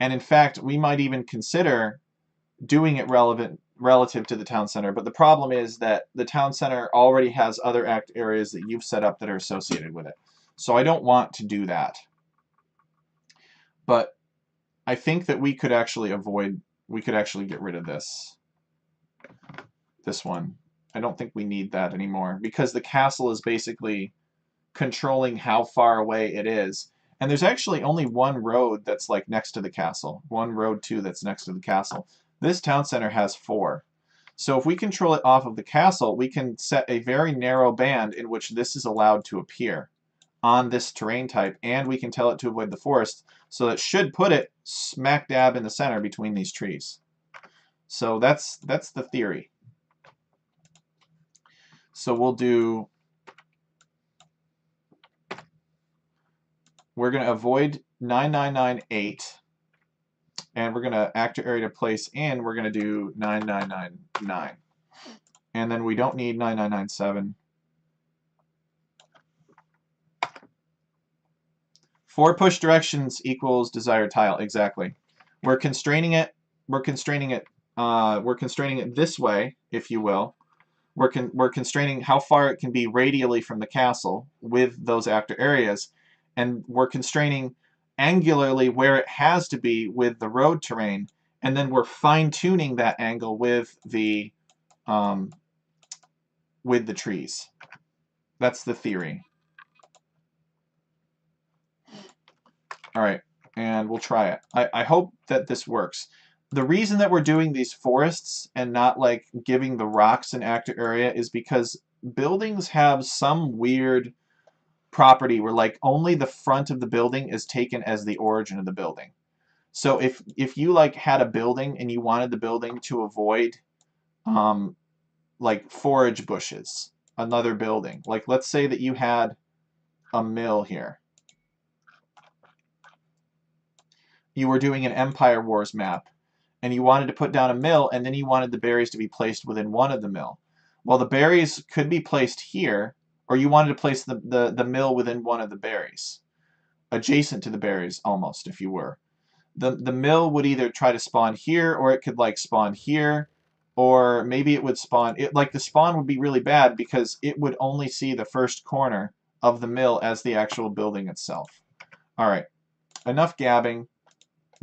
And in fact, we might even consider doing it relative to the town center. But the problem is that the town center already has other act areas that you've set up that are associated with it. So I don't want to do that. But I think that we could actually get rid of this one. I don't think we need that anymore because the castle is basically controlling how far away it is. And there's actually only one road that's like next to the castle. One road too that's next to the castle. This town center has 4. So if we control it off of the castle, we can set a very narrow band in which this is allowed to appear on this terrain type, and we can tell it to avoid the forest, so it should put it smack dab in the center between these trees. So that's the theory. So we're going to avoid 9998, and we're going to actor area to place in, we're going to do 9999. And then we don't need 9997. 4 push directions equals desired tile. Exactly. We're constraining it. We're constraining it this way, if you will. We're constraining how far it can be radially from the castle with those actor areas, and we're constraining angularly where it has to be with the road terrain, and then we're fine-tuning that angle with the trees. That's the theory. All right, and we'll try it. I hope that this works. The reason that we're doing these forests and not like giving the rocks an actor area is because buildings have some weird property where like only the front of the building is taken as the origin of the building. So if you like had a building and you wanted the building to avoid like forage bushes, another building, like let's say that you had a mill here. You were doing an Empire Wars map, and you wanted to put down a mill, and then you wanted the berries to be placed within one of the mill. Well, the berries could be placed here, or you wanted to place the mill within one of the berries, adjacent to the berries almost, if you were. The mill would either try to spawn here, or it could like spawn here, or maybe it would spawn, like the spawn would be really bad because it would only see the first corner of the mill as the actual building itself. All right, enough gabbing.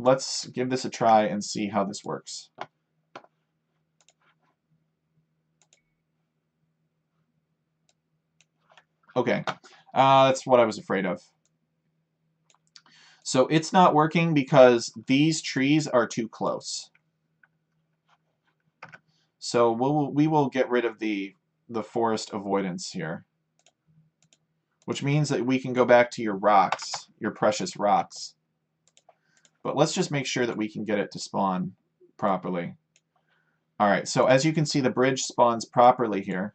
Let's give this a try and see how this works. Okay, that's what I was afraid of. So it's not working because these trees are too close. So we will get rid of the forest avoidance here, which means that we can go back to your rocks, your precious rocks. But let's just make sure that we can get it to spawn properly. All right, so as you can see, the bridge spawns properly here.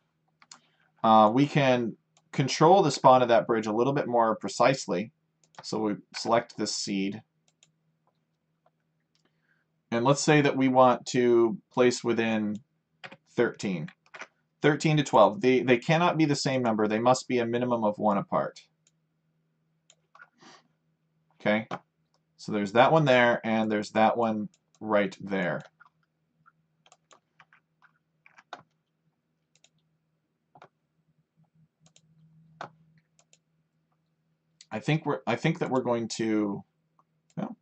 We can control the spawn of that bridge a little bit more precisely. So we select this seed. And let's say that we want to place within 13. 13 to 12. They cannot be the same number. They must be a minimum of 1 apart. Okay? So there's that one there, and there's that one right there. I think that we're going to, well,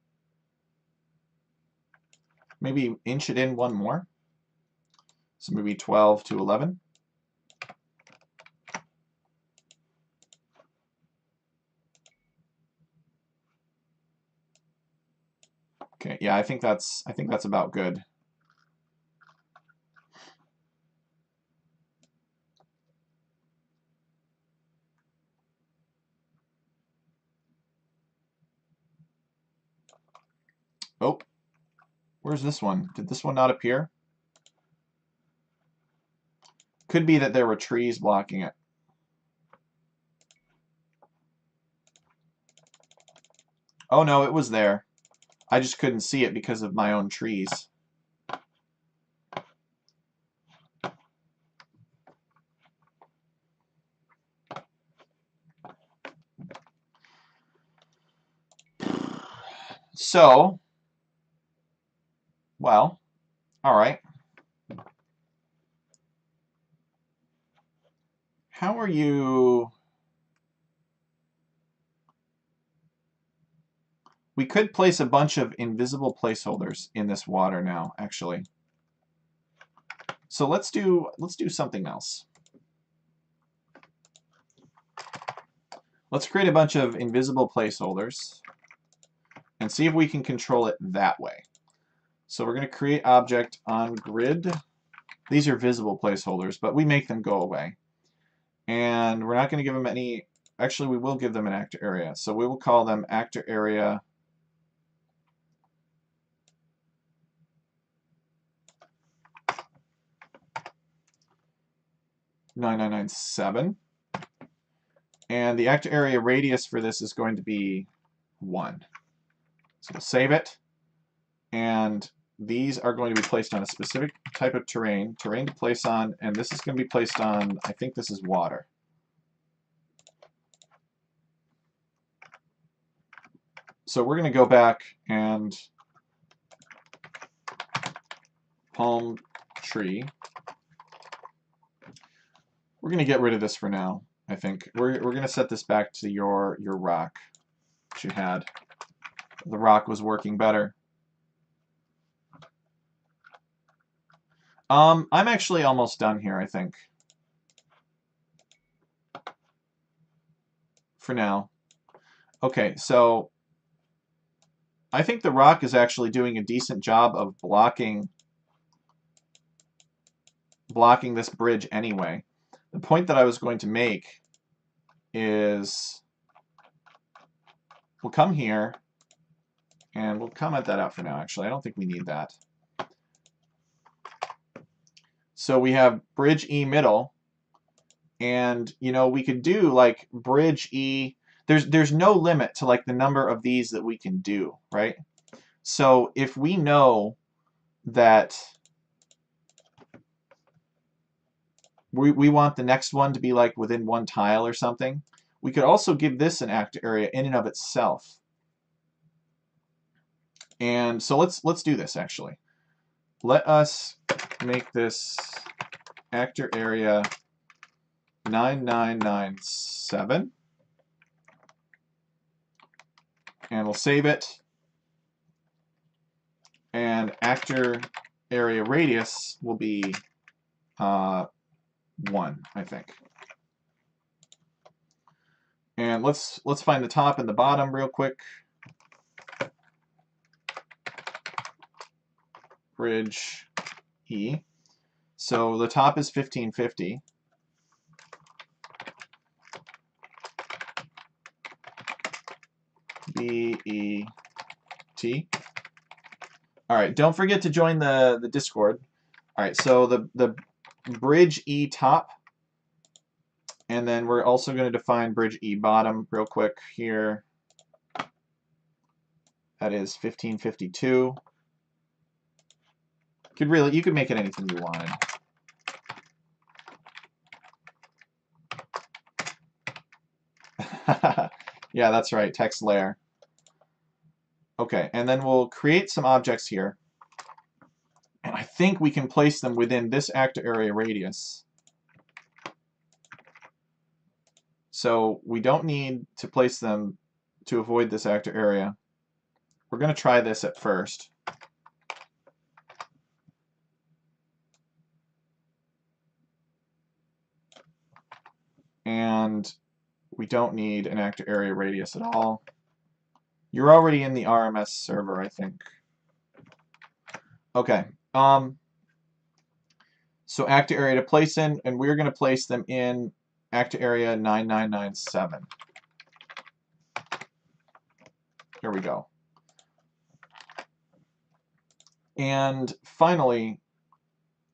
maybe inch it in one more. So maybe 12 to 11. Okay, yeah, I think that's about good. Oh, where's this one? Did this one not appear? Could be that there were trees blocking it. Oh no, it was there. I just couldn't see it because of my own trees. So, Well, all right. How are you? We could place a bunch of invisible placeholders in this water now, actually. So let's do something else. Let's create a bunch of invisible placeholders and see if we can control it that way. So we're going to create object on grid. These are visible placeholders, but we make them go away. And we're not going to give them any, actually we will give them an actor area. So we will call them actor area 9997. And the actor area radius for this is going to be 1. So we'll save it. And these are going to be placed on a specific type of terrain to place on, and this is going to be placed on, I think this is water. So we're going to go back and palm tree. We're going to get rid of this for now, I think. We're going to set this back to your rock that you had. The rock was working better. I'm actually almost done here, I think. For now. Okay, so I think the rock is actually doing a decent job of blocking this bridge anyway. The point that I was going to make is we'll come here and we'll comment that out for now. Actually, I don't think we need that. So we have bridge E middle, and you know we could do like bridge E. There's no limit to like the number of these that we can do, right? So if we know that we want the next one to be like within 1 tile or something, we could also give this an actor area in and of itself. And so let's do this actually. Let us make this actor area 9997. And we'll save it. And actor area radius will be 1, I think. And let's find the top and the bottom real quick. Bridge E. So the top is 1550. B-E-T. All right, don't forget to join the Discord. All right, so the bridge E top, and then we're also going to define bridge E bottom real quick here. That is 1552. You could make it anything you wanted. Yeah, that's right, text layer. Okay, and then we'll create some objects here. And I think we can place them within this actor area radius. So we don't need to place them to avoid this actor area. We're going to try this at first. And we don't need an actor area radius at all. You're already in the RMS server, I think. Okay. So actor area to place in, and we're going to place them in actor area 9997. Here we go. And finally,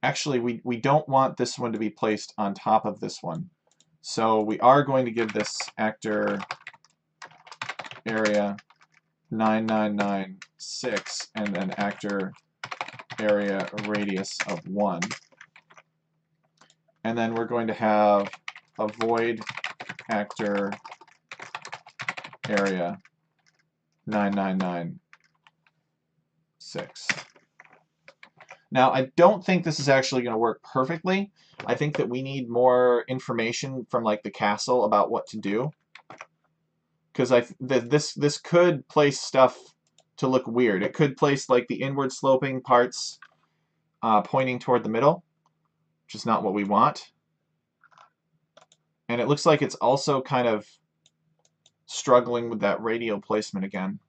actually, we don't want this one to be placed on top of this one. So we are going to give this actor area 9996 and an actor area radius of 1. And then we're going to have a void actor area 9996. Now, I don't think this is actually going to work perfectly. I think that we need more information from like the castle about what to do. Because this could place stuff to look weird. It could place like the inward sloping parts pointing toward the middle, which is not what we want. And it looks like it's also kind of struggling with that radial placement again.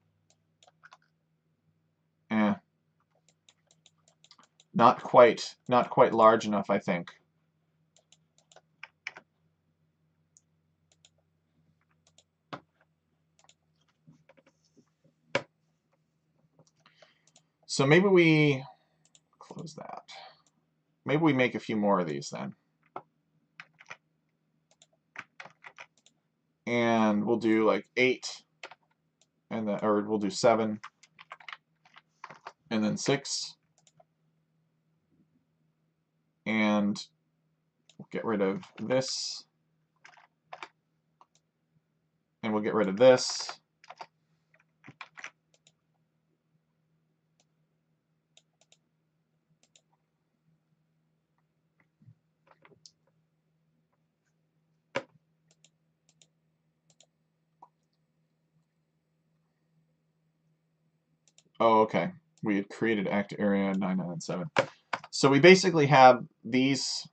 Not quite large enough, I think. So maybe we close that. Maybe we make a few more of these then. And we'll do like 8, and then, or we'll do 7, and then 6. And we'll get rid of this. And we'll get rid of this. Oh, okay. We had created active area 9, 9, and 7. So we basically have these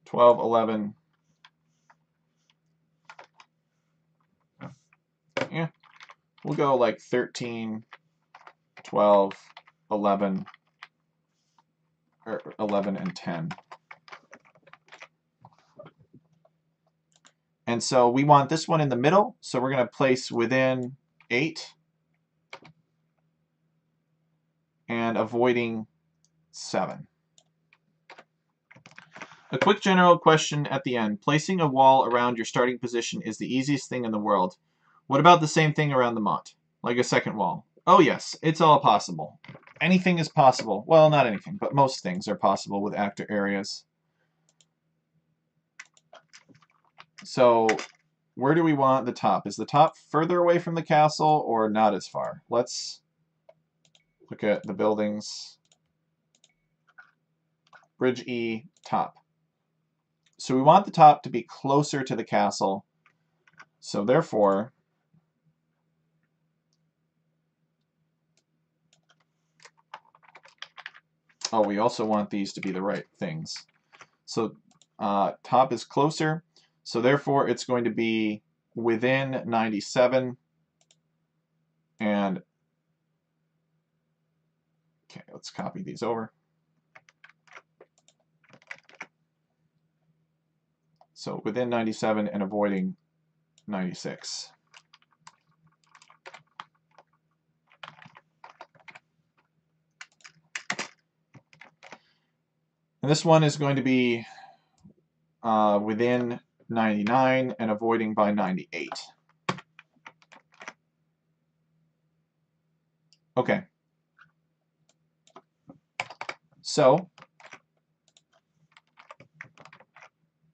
12, 11. Yeah, we'll go like 13, 12, 11, or 11 and 10. And so we want this one in the middle, so we're going to place within 8 and avoiding 7. A quick general question at the end. Placing a wall around your starting position is the easiest thing in the world. What about the same thing around the mont? Like a second wall? Oh yes, it's all possible. Anything is possible. Well, not anything, but most things are possible with actor areas. So where do we want the top? Is the top further away from the castle or not as far? Let's look at the buildings. Bridge E, top. So we want the top to be closer to the castle. So therefore, oh, we also want these to be the right things. So top is closer. So therefore, it's going to be within 97. And okay, let's copy these over. So within 97 and avoiding 96. And this one is going to be within 99 and avoiding by 98. Okay. So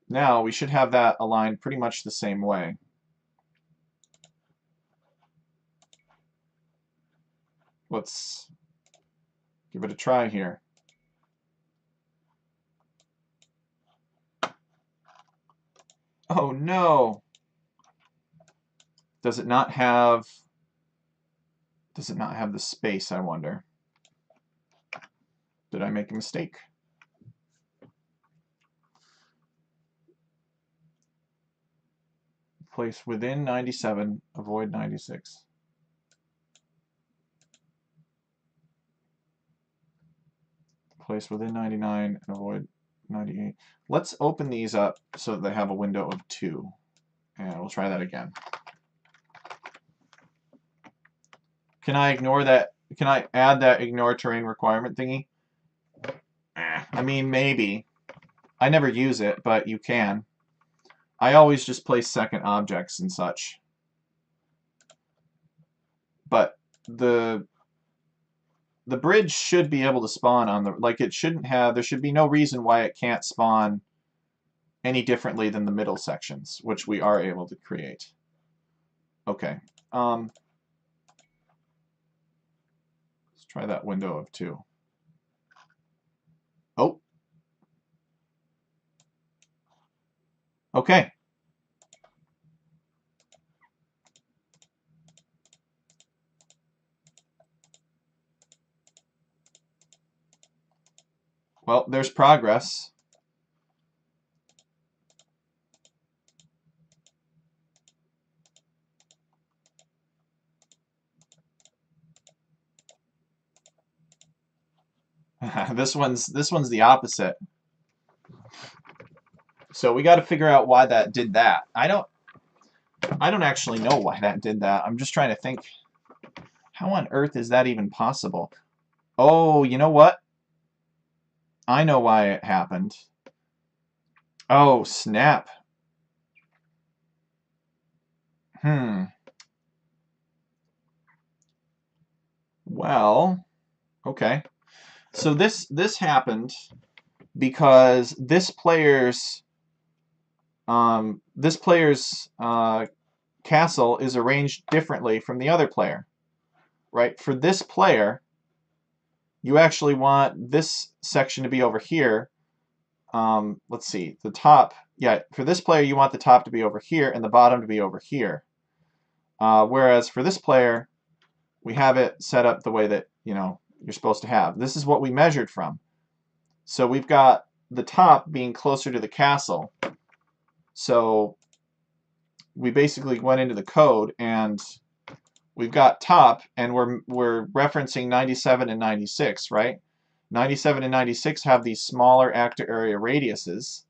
now we should have that aligned pretty much the same way. Let's give it a try here. Oh no! Does it not have the space, I wonder? Did I make a mistake? Place within 97, avoid 96. Place within 99 and avoid 98. Let's open these up so that they have a window of 2. And we'll try that again. Can I ignore that? Can I add that ignore terrain requirement thingy? I mean, maybe. I never use it, but you can. I always just place second objects and such. But the bridge should be able to spawn on the, like it shouldn't have, there should be no reason why it can't spawn any differently than the middle sections, which we are able to create. Okay. Let's try that window of 2. Okay. Well, there's progress. This one's the opposite. So we got to figure out why that did that. I don't actually know why that did that. I'm just trying to think, how on earth is that even possible? Oh, you know what? I know why it happened. Oh, snap. Well, okay. So this happened because this player's castle is arranged differently from the other player, right? For this player, you actually want this section to be over here. Let's see, the top. Yeah, for this player, you want the top to be over here and the bottom to be over here. Whereas for this player, we have it set up the way that you're supposed to have. This is what we measured from. So we've got the top being closer to the castle. So we basically went into the code and we've got top, and we're referencing 97 and 96, right? 97 and 96 have these smaller actor area radiuses.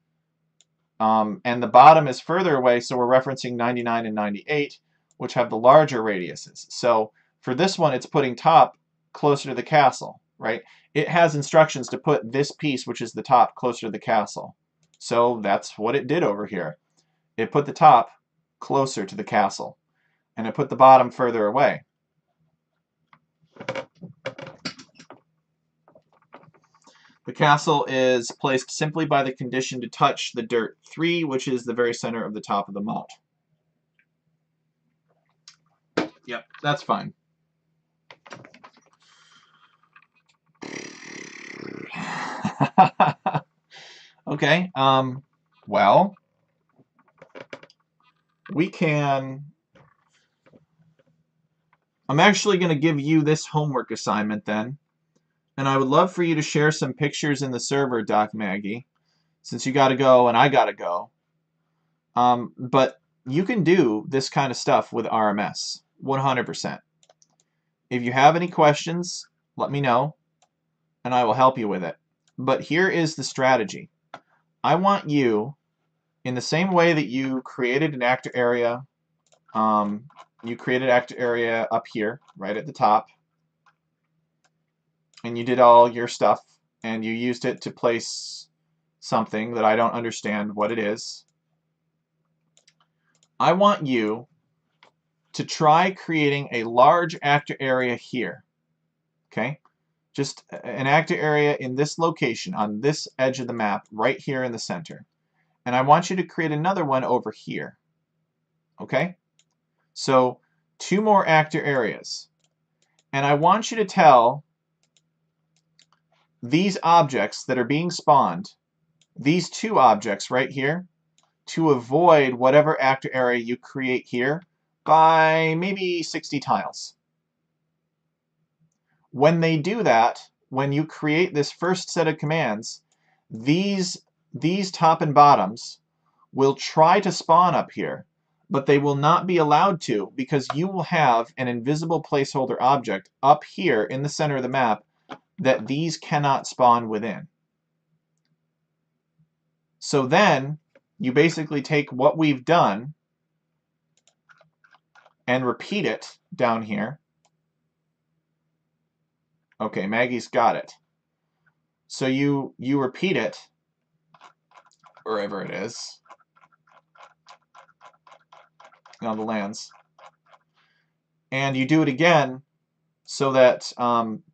And the bottom is further away, so we're referencing 99 and 98, which have the larger radiuses. So for this one, it's putting top closer to the castle, right? It has instructions to put this piece, which is the top, closer to the castle. So that's what it did over here. It put the top closer to the castle, and it put the bottom further away. The castle is placed simply by the condition to touch the dirt 3, which is the very center of the top of the moat. Yep, that's fine. Okay, well, we can... I'm actually going to give you this homework assignment then, and I would love for you to share some pictures in the server, Doc Maggie, since you got to go and I got to go. But you can do this kind of stuff with RMS, 100%. If you have any questions, let me know, and I will help you with it. But here is the strategy. I want you, in the same way that you created an actor area, you created actor area up here, right at the top, and you did all your stuff, and you used it to place something that I don't understand what it is. I want you to try creating a large actor area here. Okay? Just an actor area in this location, on this edge of the map, right here in the center. And I want you to create another one over here. Okay? So 2 more actor areas. And I want you to tell these objects that are being spawned, these 2 objects right here, to avoid whatever actor area you create here by maybe 60 tiles. When they do that, when you create this first set of commands, these top and bottoms will try to spawn up here, but they will not be allowed to because you will have an invisible placeholder object up here in the center of the map that these cannot spawn within. So then you basically take what we've done and repeat it down here. Okay, Maggie's got it. So you repeat it wherever it is on the lands, and you do it again so that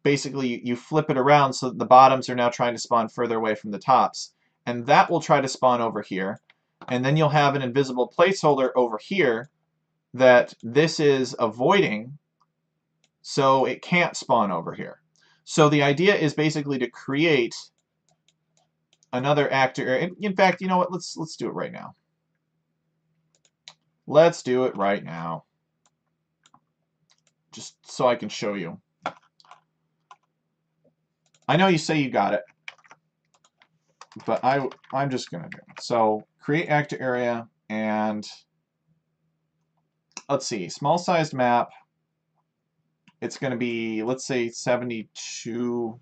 basically you flip it around so that the bottoms are now trying to spawn further away from the tops, and that will try to spawn over here, and then you'll have an invisible placeholder over here that this is avoiding, so it can't spawn over here. So the idea is basically to create another actor. In fact, you know what? Let's do it right now. Let's do it right now, just so I can show you. I know you say you got it, but I'm just going to do it. So create actor area, and let's see, small sized map. It's going to be, let's say, 72.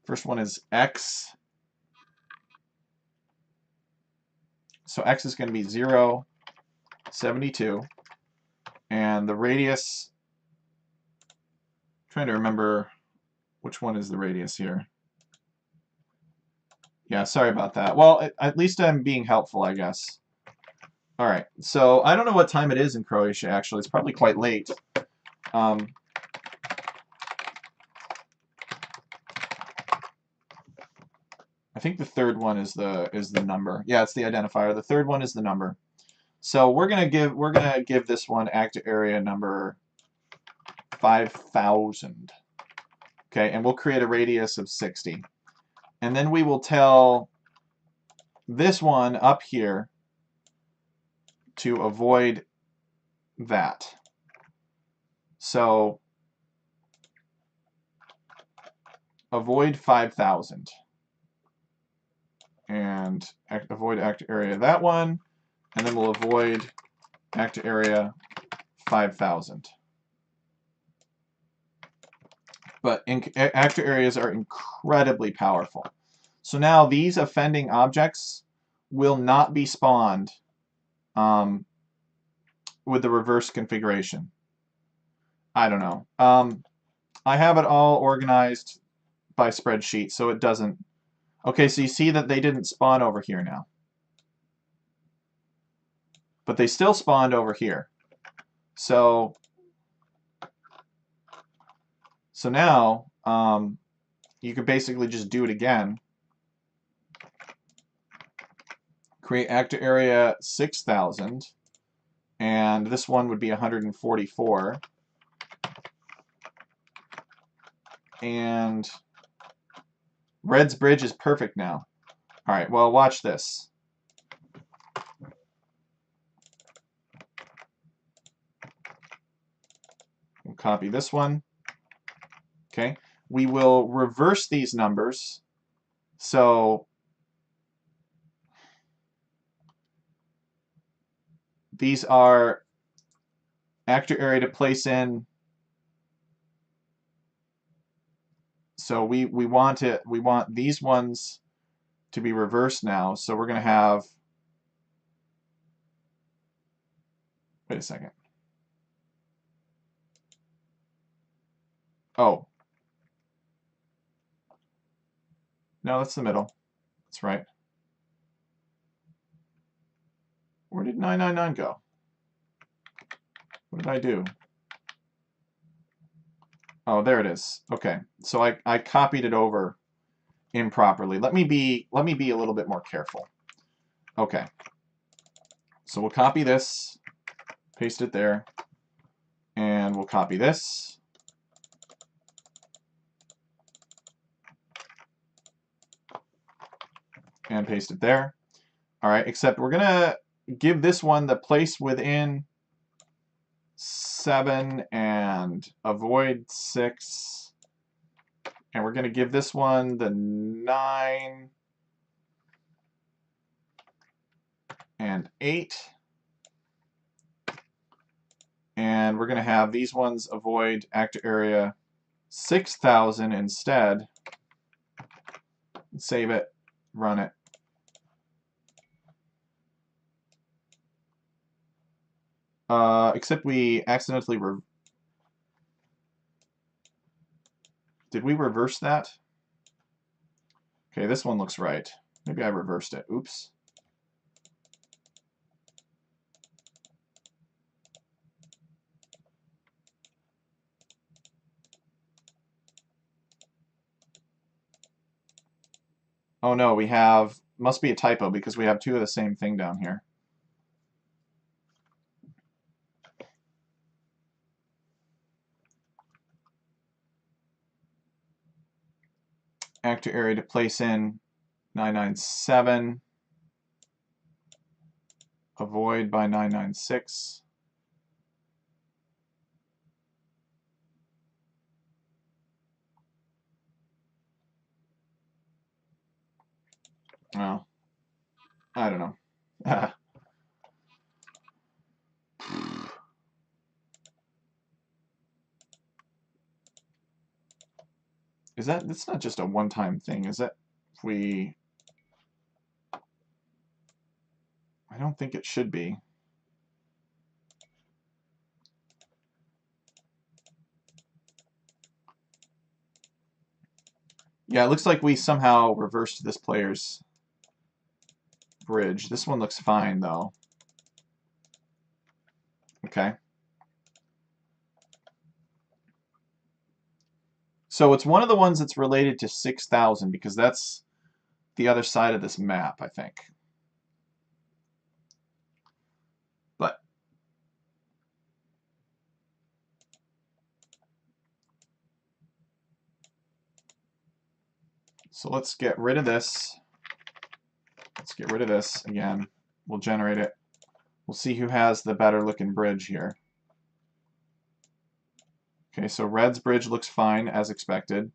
First one is X. So X is going to be 0, 72. And the radius, I'm trying to remember which one is the radius here. Yeah, sorry about that. Well, at least I'm being helpful, I guess. All right, so I don't know what time it is in Croatia, actually. It's probably quite late. I think the third one is the number. Yeah, it's the identifier. The third one is the number. So we're gonna give this one active area number 5,000. Okay, and we'll create a radius of 60. And then we will tell this one up here to avoid that. So avoid 5,000. And avoid active area that one. And then we'll avoid active area 5,000. But active areas are incredibly powerful. So now these offending objects will not be spawned with the reverse configuration. I don't know. I have it all organized by spreadsheet, so it doesn't. Okay, so you see that they didn't spawn over here now. But they still spawned over here. So now you could basically just do it again. Create actor area 6,000, and this one would be 144. And Red's bridge is perfect now. All right, well, watch this. We'll copy this one. Okay, we will reverse these numbers. So these are actor area to place in. So we want these ones to be reversed now. So we're going to have, wait a second. Oh. No, that's the middle. That's right. Where did 999 go? What did I do? Oh, there it is. Okay. So I copied it over improperly. Let me be a little bit more careful. Okay. So we'll copy this, paste it there, and we'll copy this. And paste it there. All right, except we're going to give this one the place within 7 and avoid 6. And we're going to give this one the 9 and 8. And we're going to have these ones avoid actor area 6,000 instead. Save it, run it. Except we accidentally did we reverse that? Okay, this one looks right. Maybe I reversed it. Oops. Oh no, we have, must be a typo because we have two of the same thing down here. Actor area to place in 997. avoid by 996. Oh, I don't know. That's not just a one-time thing, is it? If we... I don't think it should be. Yeah, it looks like we somehow reversed this player's bridge. This one looks fine, though. Okay. So it's one of the ones that's related to 6,000, because that's the other side of this map, I think. But so let's get rid of this. Let's get rid of this again. We'll generate it. We'll see who has the better looking bridge here. Okay, so red's bridge looks fine as expected,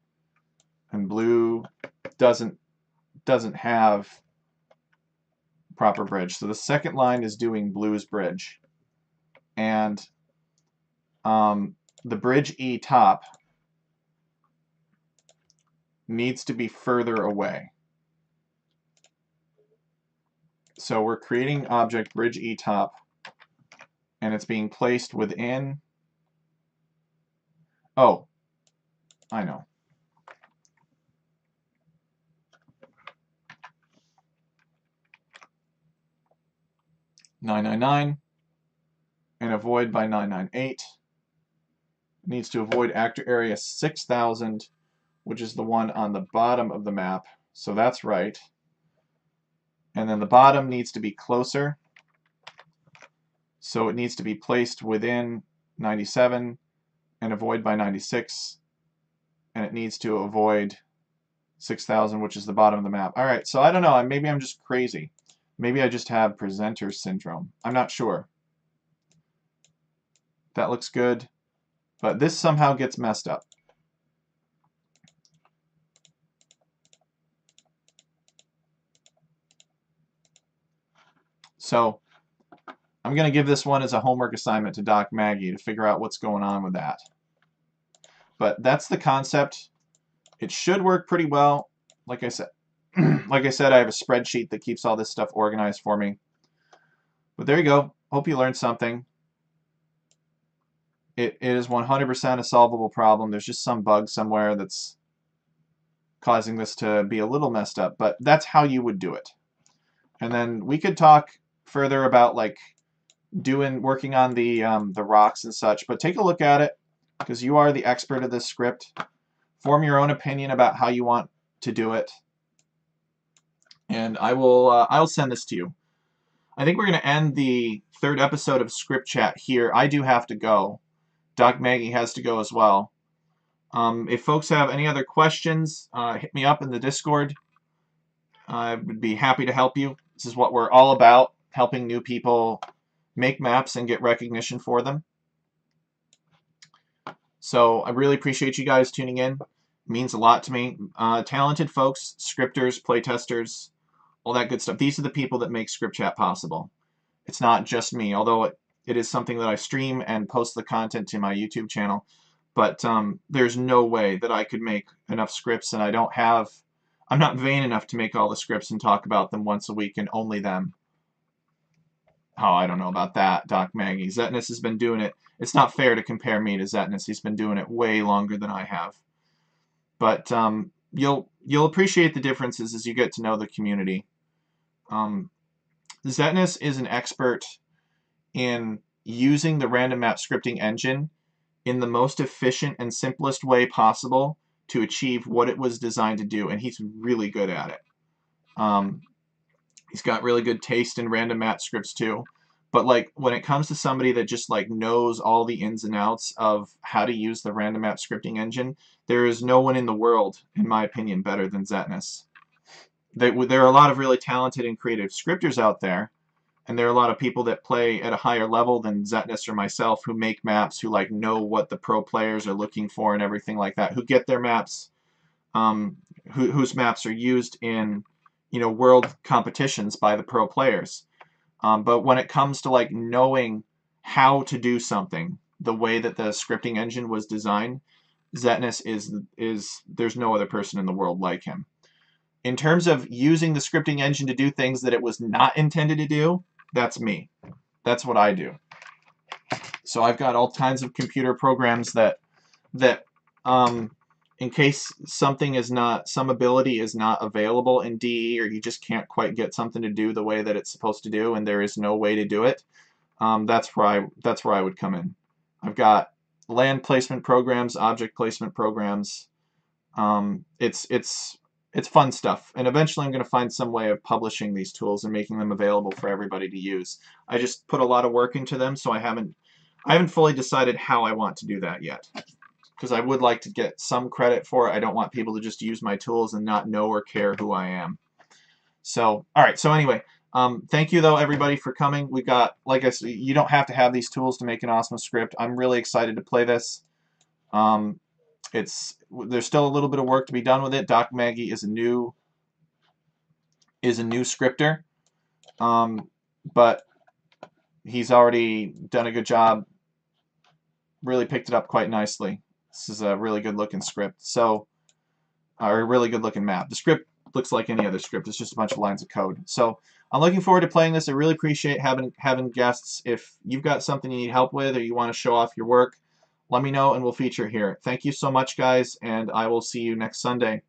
and blue doesn't have proper bridge. So the second line is doing blue's bridge, and the bridge E top needs to be further away. So we're creating object bridge E top, and it's being placed within. Oh, I know. (999) and avoid by 998. It needs to avoid actor area 6,000, which is the one on the bottom of the map. So that's right. And then the bottom needs to be closer. So it needs to be placed within 97 and avoid by 96. And it needs to avoid 6,000, which is the bottom of the map. All right, so I don't know. Maybe I'm just crazy. Maybe I just have presenter syndrome. I'm not sure. That looks good. But this somehow gets messed up. So I'm going to give this one as a homework assignment to Doc Maggie to figure out what's going on with that. But that's the concept. It should work pretty well. Like I said, I have a spreadsheet that keeps all this stuff organized for me. But there you go. Hope you learned something. It is 100% a solvable problem. There's just some bug somewhere that's causing this to be a little messed up, but that's how you would do it. And then we could talk further about like working on the rocks and such, but take a look at it because you are the expert of this script. Form your own opinion about how you want to do it, and I'll send this to you. I think we're going to end the third episode of Script Chat here. I do have to go. Doc Maggie has to go as well. If folks have any other questions, hit me up in the Discord. I would be happy to help you. This is what we're all about, helping new people make maps and get recognition for them. So I really appreciate you guys tuning in. It means a lot to me. Talented folks, scripters, playtesters, all that good stuff. These are the people that make Script Chat possible. It's not just me, although it is something that I stream and post the content to my YouTube channel. But there's no way that I could make enough scripts, and I'm not vain enough to make all the scripts and talk about them once a week and only them. Oh, I don't know about that, Doc Maggie. Zetnus has been doing it. It's not fair to compare me to Zetnus. He's been doing it way longer than I have. But you'll appreciate the differences as you get to know the community. Zetnus is an expert in using the random map scripting engine in the most efficient and simplest way possible to achieve what it was designed to do, and he's really good at it. He's got really good taste in random map scripts too. But like when it comes to somebody that just like knows all the ins and outs of how to use the random map scripting engine, there is no one in the world, in my opinion, better than Zetnus. There are a lot of really talented and creative scripters out there, And there are a lot of people that play at a higher level than Zetness or myself who make maps, who like know what the pro players are looking for and everything like that, who get their maps, whose maps are used in, you know, world competitions by the pro players. But when it comes to like knowing how to do something the way that the scripting engine was designed, Zetness is there's no other person in the world like him. In terms of using the scripting engine to do things that it was not intended to do, that's me. That's what I do. So I've got all kinds of computer programs that in case something is not, some ability is not available in DE, or you just can't quite get something to do the way that it's supposed to do, and there is no way to do it, that's where I would come in. I've got land placement programs, object placement programs. It's fun stuff, and eventually I'm going to find some way of publishing these tools and making them available for everybody to use. I just put a lot of work into them, so I haven't fully decided how I want to do that yet, because I would like to get some credit for it. I don't want people to just use my tools and not know or care who I am. So, all right. So anyway, thank you though, everybody, for coming. We got, like I said, you don't have to have these tools to make an awesome script. I'm really excited to play this. There's still a little bit of work to be done with it. Doc Maggie is a new scripter, but he's already done a good job. Really picked it up quite nicely. This is a really good looking script. So, or a really good looking map. The script looks like any other script. It's just a bunch of lines of code. So I'm looking forward to playing this. I really appreciate having guests. If you've got something you need help with, or you want to show off your work, let me know and we'll feature it here. Thank you so much, guys, and I will see you next Sunday.